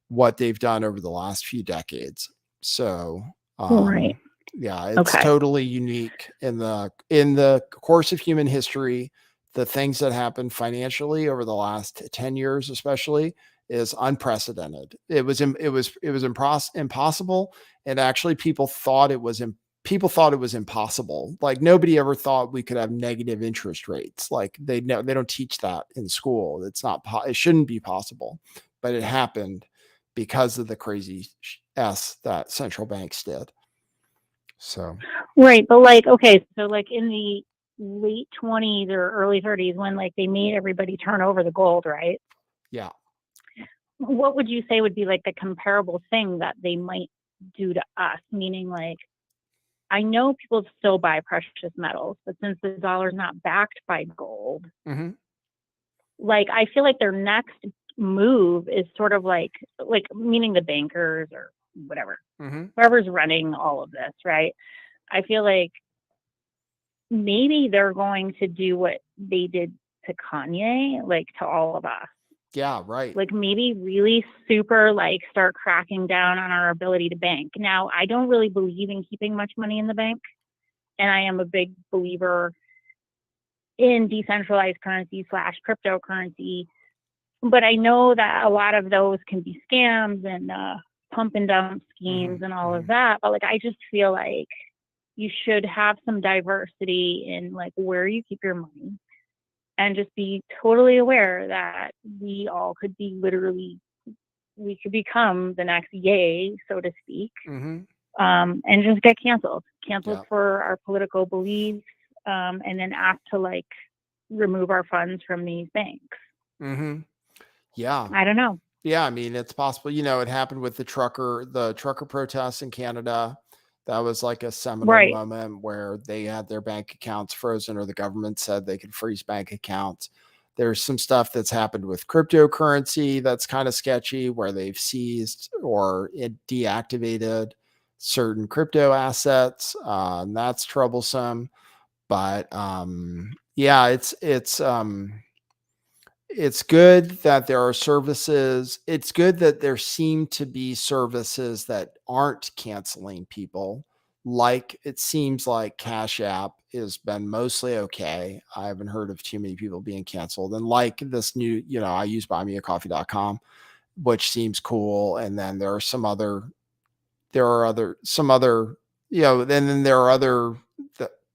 what they've done over the last few decades. So, right. Yeah, it's totally unique in the course of human history. The things that happened financially over the last 10 years, especially, is unprecedented. It was impossible. And actually people thought it was impossible. Nobody ever thought we could have negative interest rates. They don't teach that in school. It shouldn't be possible, but it happened because of the crazy that central banks did. So, right. But okay. So in the late 20s or early 30s, when they made everybody turn over the gold, right? Yeah. What would you say would be the comparable thing that they might do to us? Meaning I know people still buy precious metals, but since the dollar's not backed by gold, I feel their next move is sort of meaning the bankers or whatever, whoever's running all of this, right? I feel maybe they're going to do what they did to Kanye, to all of us. Yeah, right. Maybe really super start cracking down on our ability to bank. Now, I don't really believe in keeping much money in the bank. And I am a big believer in decentralized currency / cryptocurrency. But I know that a lot of those can be scams and pump and dump schemes and all of that. But like, I just feel like you should have some diversity in like where you keep your money, and just be totally aware that we all could be literally, we could become the next Yay, so to speak, and just get canceled for our political beliefs, and then asked to like remove our funds from these banks. Yeah. I don't know. Yeah, I mean, it's possible. You know, it happened with the trucker protests in Canada. That was like a seminal moment where they had their bank accounts frozen, or the government said they could freeze bank accounts. There's some stuff that's happened with cryptocurrency that's kind of sketchy, where they've seized or deactivated certain crypto assets. And that's troublesome. But yeah, it's good that there are services. It's good that there seem to be services that aren't canceling people. Like it seems like Cash App has been mostly okay. I haven't heard of too many people being canceled. And like this new, you know, I use buymeacoffee.com, which seems cool. And then there are some other, you know, and then there are other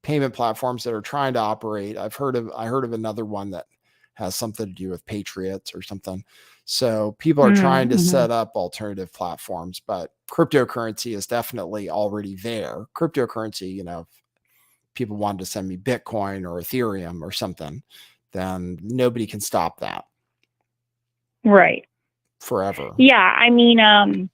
payment platforms that are trying to operate. I heard of another one that has something to do with Patriots or something. So people are trying to set up alternative platforms, but cryptocurrency is definitely already there. Cryptocurrency, you know, if people wanted to send me Bitcoin or Ethereum or something, then nobody can stop that. Right. Forever. Yeah. I mean,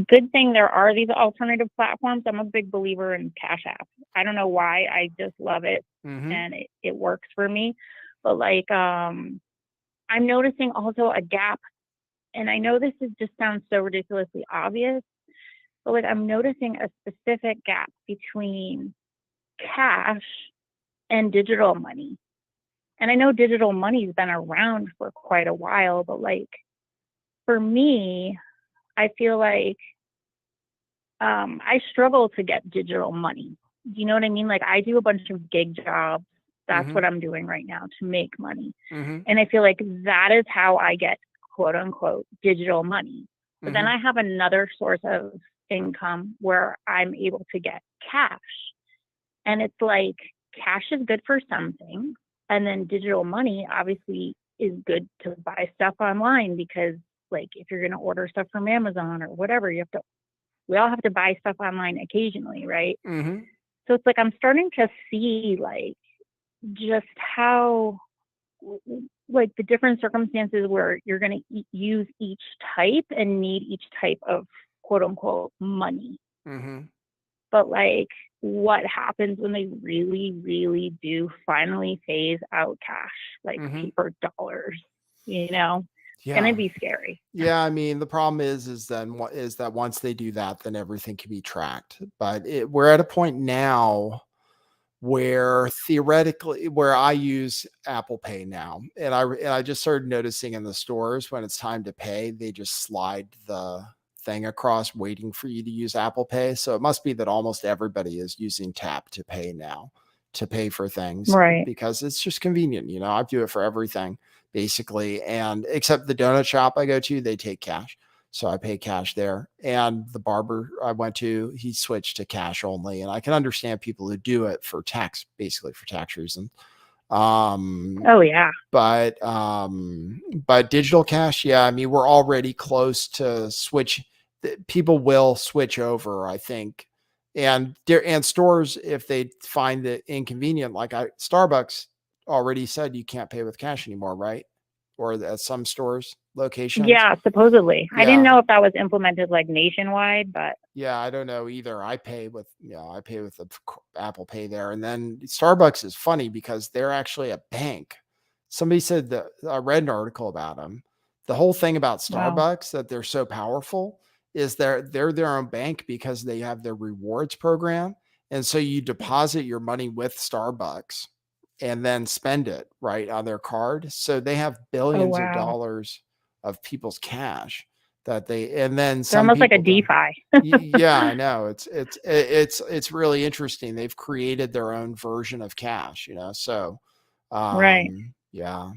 good thing there are these alternative platforms. I'm a big believer in Cash App. I don't know why. I just love it, and it works for me. But like, I'm noticing also a gap, and I know this just sounds so ridiculously obvious, but like I'm noticing a specific gap between cash and digital money. And I know digital money's been around for quite a while, but like for me, I feel like I struggle to get digital money. Do you know what I mean? Like I do a bunch of gig jobs. That's what I'm doing right now to make money. And I feel like that is how I get quote unquote digital money. But then I have another source of income where I'm able to get cash. And it's like cash is good for some things. And then digital money obviously is good to buy stuff online, because like if you're going to order stuff from Amazon or whatever, we all have to buy stuff online occasionally, right? So it's like I'm starting to see like just how like the different circumstances where you're going to use each type and need each type of quote unquote money. But like what happens when they really, really do finally phase out cash, like paper dollars, you know? It's going to be scary. Yeah, I mean, the problem is that once they do that, then everything can be tracked. But we're at a point now where theoretically, where I use Apple Pay now, and I just started noticing in the stores when it's time to pay, they just slide the thing across, waiting for you to use Apple Pay. So it must be that almost everybody is using Tap to Pay now, to pay for things, right? Because it's just convenient. You know, I do it for everything basically, and except the donut shop I go to, they take cash. So I pay cash there. And the barber I went to, he switched to cash only. And I can understand people who do it for tax, basically for tax reasons. Oh yeah. But digital cash, yeah, I mean, we're already close to switch. People will switch over, I think. And stores, if they find it inconvenient, like Starbucks already said you can't pay with cash anymore, right? Or at some stores locations. Yeah, supposedly. Yeah. I didn't know if that was implemented like nationwide, but yeah, I don't know either. I pay with the Apple Pay there. And then Starbucks is funny because they're actually a bank. Somebody said that I read an article about them. The whole thing about Starbucks, that they're so powerful, is they're their own bank because they have their rewards program. And so you deposit your money with Starbucks and then spend it right on their card. So they have billions of dollars of people's cash that and then They're some almost like a people don't. DeFi. Yeah, I know. It's really interesting. They've created their own version of cash, so Right. yeah,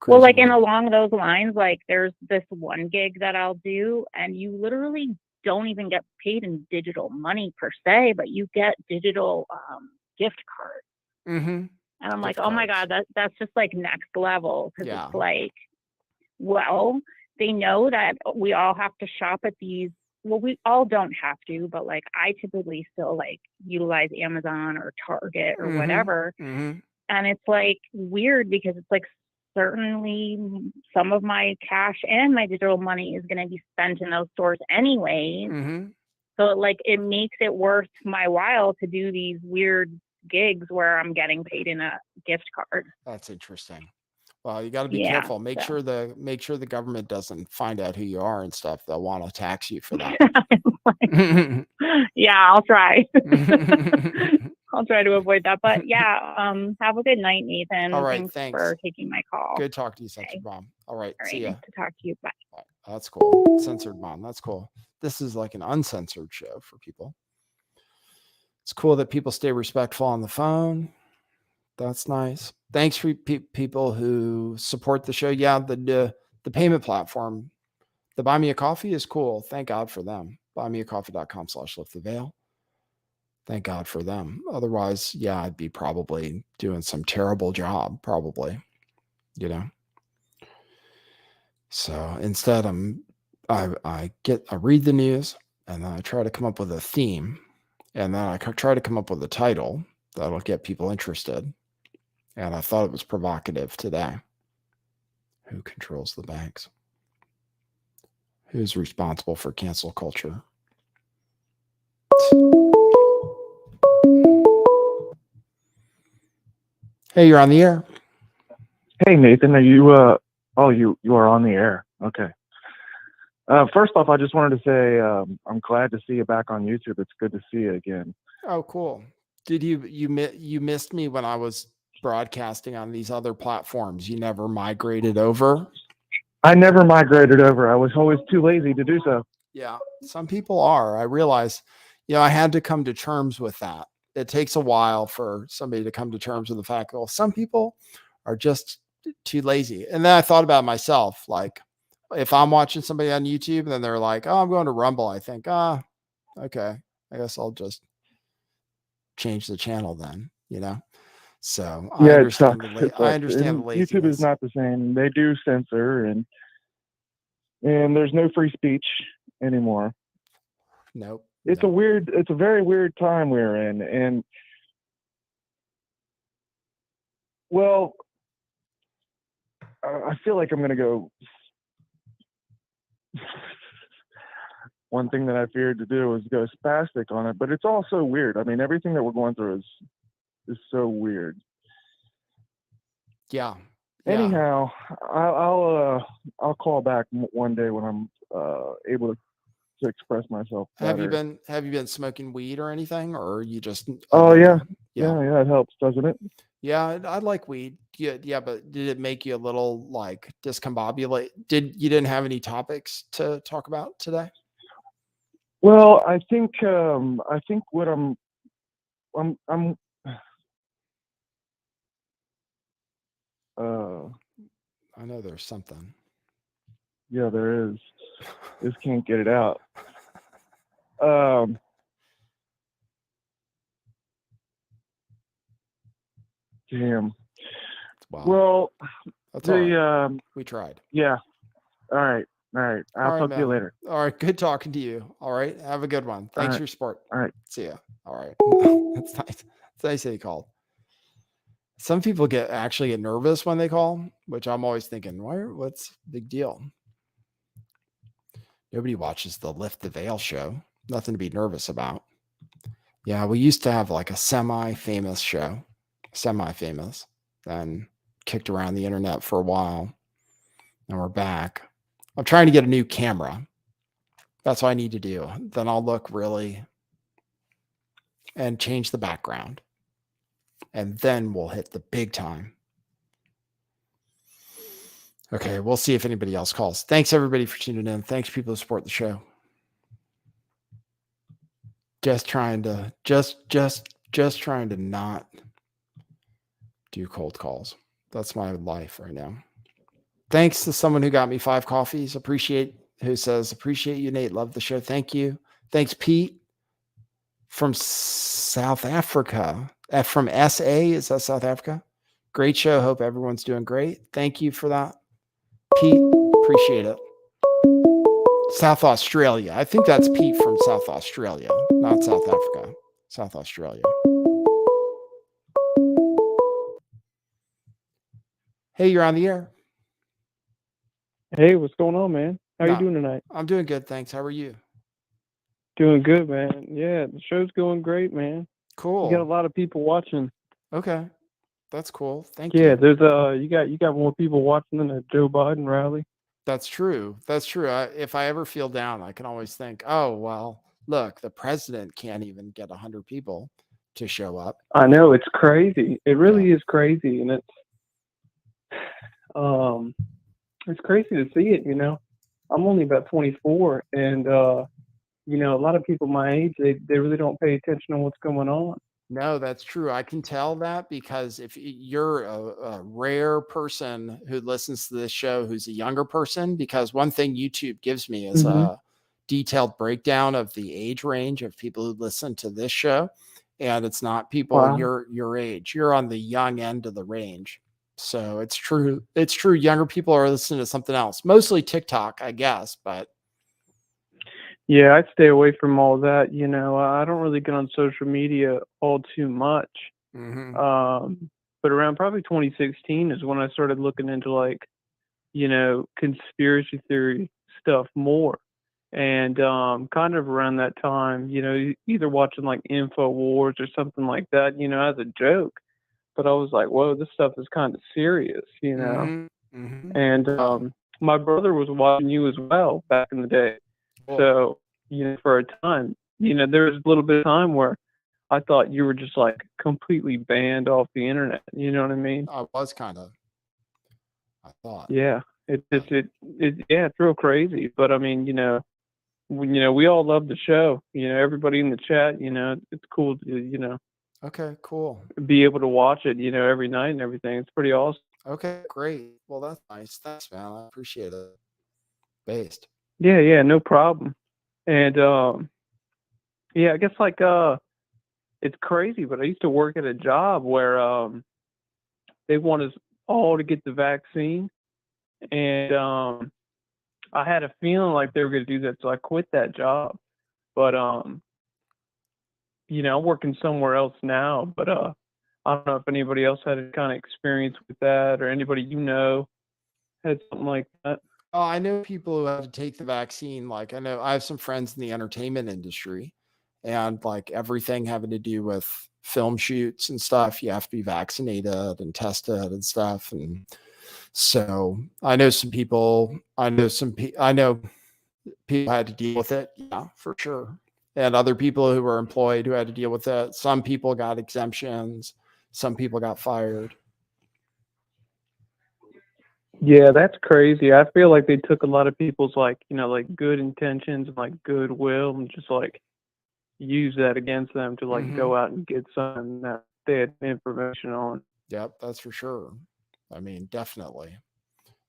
Well, crazy like, and world. along those lines, like, there's this one gig that I'll do, and you literally don't even get paid in digital money per se, but you get digital gift cards. Mm-hmm. And I'm like, Gift oh my cards. God, that's just like next level. Because Yeah. it's like, well, they know that we all have to shop at these. Well, we all don't have to, but like I typically still like utilize Amazon or Target or Mm-hmm. whatever. Mm-hmm. And it's like weird because it's like certainly some of my cash and my digital money is going to be spent in those stores anyway. Mm-hmm. So like it makes it worth my while to do these weird gigs where I'm getting paid in a gift card. That's interesting. Well, you got to be Yeah. careful. Make So. sure the government doesn't find out who you are and stuff. They'll want to tax you for that. Yeah, I'll try. I'll try to avoid that. But yeah, have a good night, Nathan. All right, thanks. for taking my call. Good talk to you, Censored Mom. All right, All right, see ya. nice to talk to you. Bye. All right, that's cool. Censored Mom, that's cool. This is like an uncensored show for people. It's cool that people stay respectful on the phone. That's nice. Thanks for people who support the show. Yeah, the payment platform, the Buy Me a Coffee is cool. Thank God for them. buymeacoffee.com/lifttheveil. Thank God for them. Otherwise, yeah, I'd be probably doing some terrible job, probably, So instead, I read the news, and then I try to come up with a theme, and then I try to come up with a title that'll get people interested. And I thought it was provocative today. Who controls the banks? Who's responsible for cancel culture? Hey, you're on the air. Hey, Nathan, are you, you are on the air. Okay. First off, I just wanted to say, I'm glad to see you back on YouTube. It's good to see you again. Oh, cool. Did you missed me when I was broadcasting on these other platforms? You never migrated over? I never migrated over. I was always too lazy to do so. Yeah, some people are. I realize, I had to come to terms with that. It takes a while for somebody to come to terms with the fact, well, some people are just too lazy. And then I thought about myself, like if I'm watching somebody on YouTube and then they're like, oh, I'm going to Rumble, I think, okay, I guess I'll just change the channel then, So Yeah, I understand I understand the laziness. YouTube is not the same. They do censor and there's no free speech anymore. Nope. It's a very weird time we're in. And well, I feel like I'm going to go. One thing that I feared to do was go spastic on it, but it's all so weird. I mean, everything that we're going through is so weird. Yeah. Anyhow, I'll call back one day when I'm able to express myself better. Have you been smoking weed or anything, or you just? Oh yeah, it helps, doesn't it? Yeah, I like weed. Yeah, but did it make you a little like discombobulate? You didn't have any topics to talk about today? Well, I think what I'm I know there's something. Yeah, there is. Just can't get it out. Damn. Wow. Well, that's all right. We tried. Yeah. All right. I'll talk to you later. All right. Good talking to you. All right. Have a good one. Thanks for your support. All right. See ya. All right. That's nice. It's nice that he called. Some people actually get nervous when they call, which I'm always thinking, what's the big deal? Nobody watches the Lift the Veil show. Nothing to be nervous about. Yeah, we used to have like a semi-famous show. Semi-famous. Then kicked around the internet for a while. And we're back. I'm trying to get a new camera. That's what I need to do. Then I'll look really and change the background. And then we'll hit the big time. Okay, we'll see if anybody else calls. Thanks everybody for tuning in. Thanks people who support the show. Just trying to trying to not do cold calls. That's my life right now. Thanks to someone who got me 5 coffees. Who says, appreciate you, Nate. Love the show. Thank you. Thanks, Pete from South Africa. From SA. Is that South Africa? Great show. Hope everyone's doing great. Thank you for that, Pete. Appreciate it. South Australia. I think that's Pete from South Australia, not South Africa. South Australia. Hey, you're on the air. Hey, what's going on, man? How No, you doing tonight? I'm doing good, thanks. How are you? Doing good, man. Yeah, the show's going great, man. You got a Cool. lot of people watching. Okay. That's cool. Thank Yeah, you. there's you got more people watching than a Joe Biden rally. That's true. That's true. If I ever feel down, I can always think, oh, well, look, the president can't even get 100 people to show up. I know, it's crazy. It Yeah. really is crazy, and it's crazy to see it, you know. I'm only about 24, and you know, a lot of people my age, they really don't pay attention to what's going on. No, that's true. I can tell that because if you're a rare person who listens to this show who's a younger person, because one thing YouTube gives me is Mm-hmm. a detailed breakdown of the age range of people who listen to this show. And it's not people Wow. your age. You're on the young end of the range. So it's true. It's true. Younger people are listening to something else, mostly TikTok, I guess. But Yeah, I stay away from all that. You know, I don't really get on social media all too much. But around probably 2016 is when I started looking into, like, you know, conspiracy theory stuff more. And kind of around that time, you know, either watching like InfoWars or something like that, you know, as a joke. But I was like, whoa, this stuff is kind of serious, you know. And my brother was watching you as well back in the day. Cool. So, you know, for a time, you know, there was a little bit of time where I thought you were just like completely banned off the internet. You know what I mean? I was kind of, I thought. Yeah. Yeah, it's real crazy. But I mean, you know, we all love the show. You know, everybody in the chat, you know, it's cool to, you know, Okay, cool. be able to watch it, you know, every night and everything. It's pretty awesome. Okay, great. Well, that's nice. Thanks, man. I appreciate it. Based. Yeah, no problem. And yeah, I guess like it's crazy, but I used to work at a job where they want us all to get the vaccine, and I had a feeling like they were going to do that, so I quit that job. But you know, I'm working somewhere else now, but I don't know if anybody else had any kind of experience with that, or anybody you know had something like that. Oh, I know people who had to take the vaccine. Like, I know I have some friends in the entertainment industry, and like everything having to do with film shoots and stuff, you have to be vaccinated and tested and stuff. And so I know some people, I know people had to deal with it. Yeah, for sure. And other people who were employed who had to deal with it. Some people got exemptions. Some people got fired. Yeah, that's crazy. I feel like they took a lot of people's, like, you know, like good intentions and like goodwill and just like use that against them to like go out and get something that they had information on. Yep, that's for sure. I mean, definitely.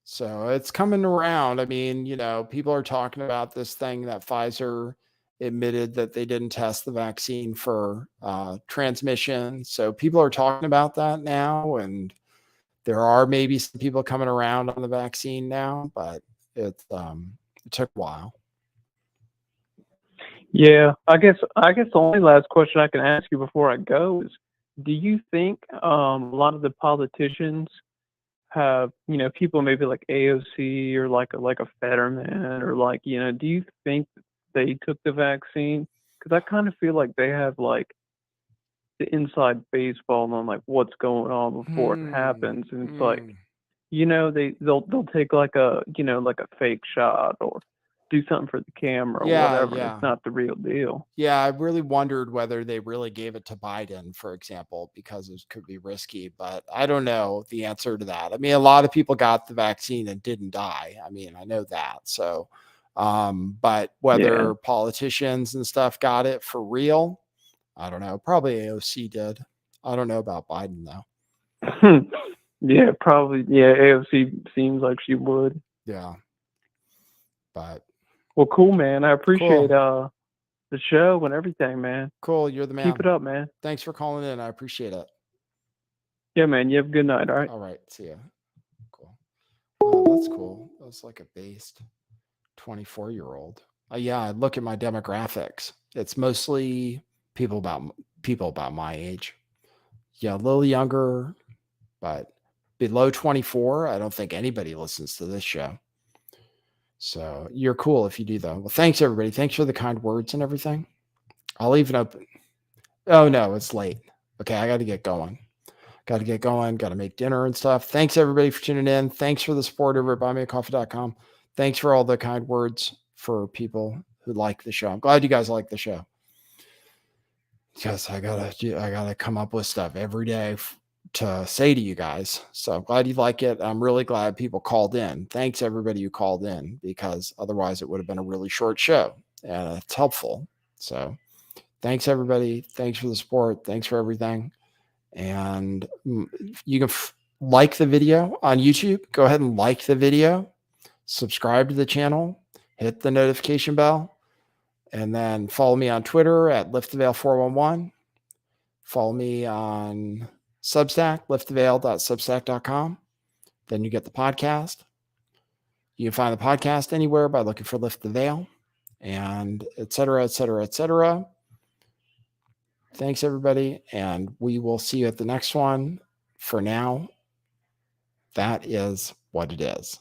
So it's coming around. I mean, you know, people are talking about this thing that Pfizer admitted that they didn't test the vaccine for transmission. So people are talking about that now, and there are maybe some people coming around on the vaccine now, but it took a while. Yeah, I guess the only last question I can ask you before I go is, do you think a lot of the politicians have, you know, people maybe like AOC or like a Fetterman or like, you know, do you think they took the vaccine? Because I kind of feel like they have like the inside baseball on like what's going on before it happens, and it's like, you know, they'll take like a, you know, like a fake shot or do something for the camera or Yeah, whatever. yeah. It's not the real deal. Yeah, I really wondered whether they really gave it to Biden, for example, because it could be risky, but I don't know the answer to that. I mean, a lot of people got the vaccine and didn't die. I mean, I know that. So, but whether politicians and stuff got it for real, I don't know. Probably AOC did. I don't know about Biden though. Yeah, probably. Yeah, AOC seems like she would. Yeah. But Well, cool, man. I appreciate Cool. the show and everything, man. Cool. You're the man. Keep it up, man. Thanks for calling in. I appreciate it. Yeah, man. You have a good night. All right. All right. See ya. Cool. Oh, that's cool. That's like a based 24-year-old. Yeah, I look at my demographics. It's mostly people about my age. Yeah, a little younger, but below 24, I don't think anybody listens to this show. So you're cool if you do though. Well, thanks everybody. Thanks for the kind words and everything. I'll leave it open. Oh no, it's late. Okay, I got to get going. Got to make dinner and stuff. Thanks everybody for tuning in. Thanks for the support over at buymeacoffee.com. Thanks for all the kind words for people who like the show. I'm glad you guys like the show. Because I gotta come up with stuff every day to say to you guys. So I'm glad you like it. I'm really glad people called in. Thanks everybody who called in, because otherwise it would have been a really short show, and it's helpful. So thanks everybody. Thanks for the support. Thanks for everything. And you can like the video on YouTube. Go ahead and like the video, subscribe to the channel, hit the notification bell, and then follow me on Twitter at lifttheveil411. Follow me on Substack, lifttheveil.substack.com. Then you get the podcast. You can find the podcast anywhere by looking for Lift the Veil, and et cetera, et cetera, et cetera. Thanks, everybody, and we will see you at the next one. For now, that is what it is.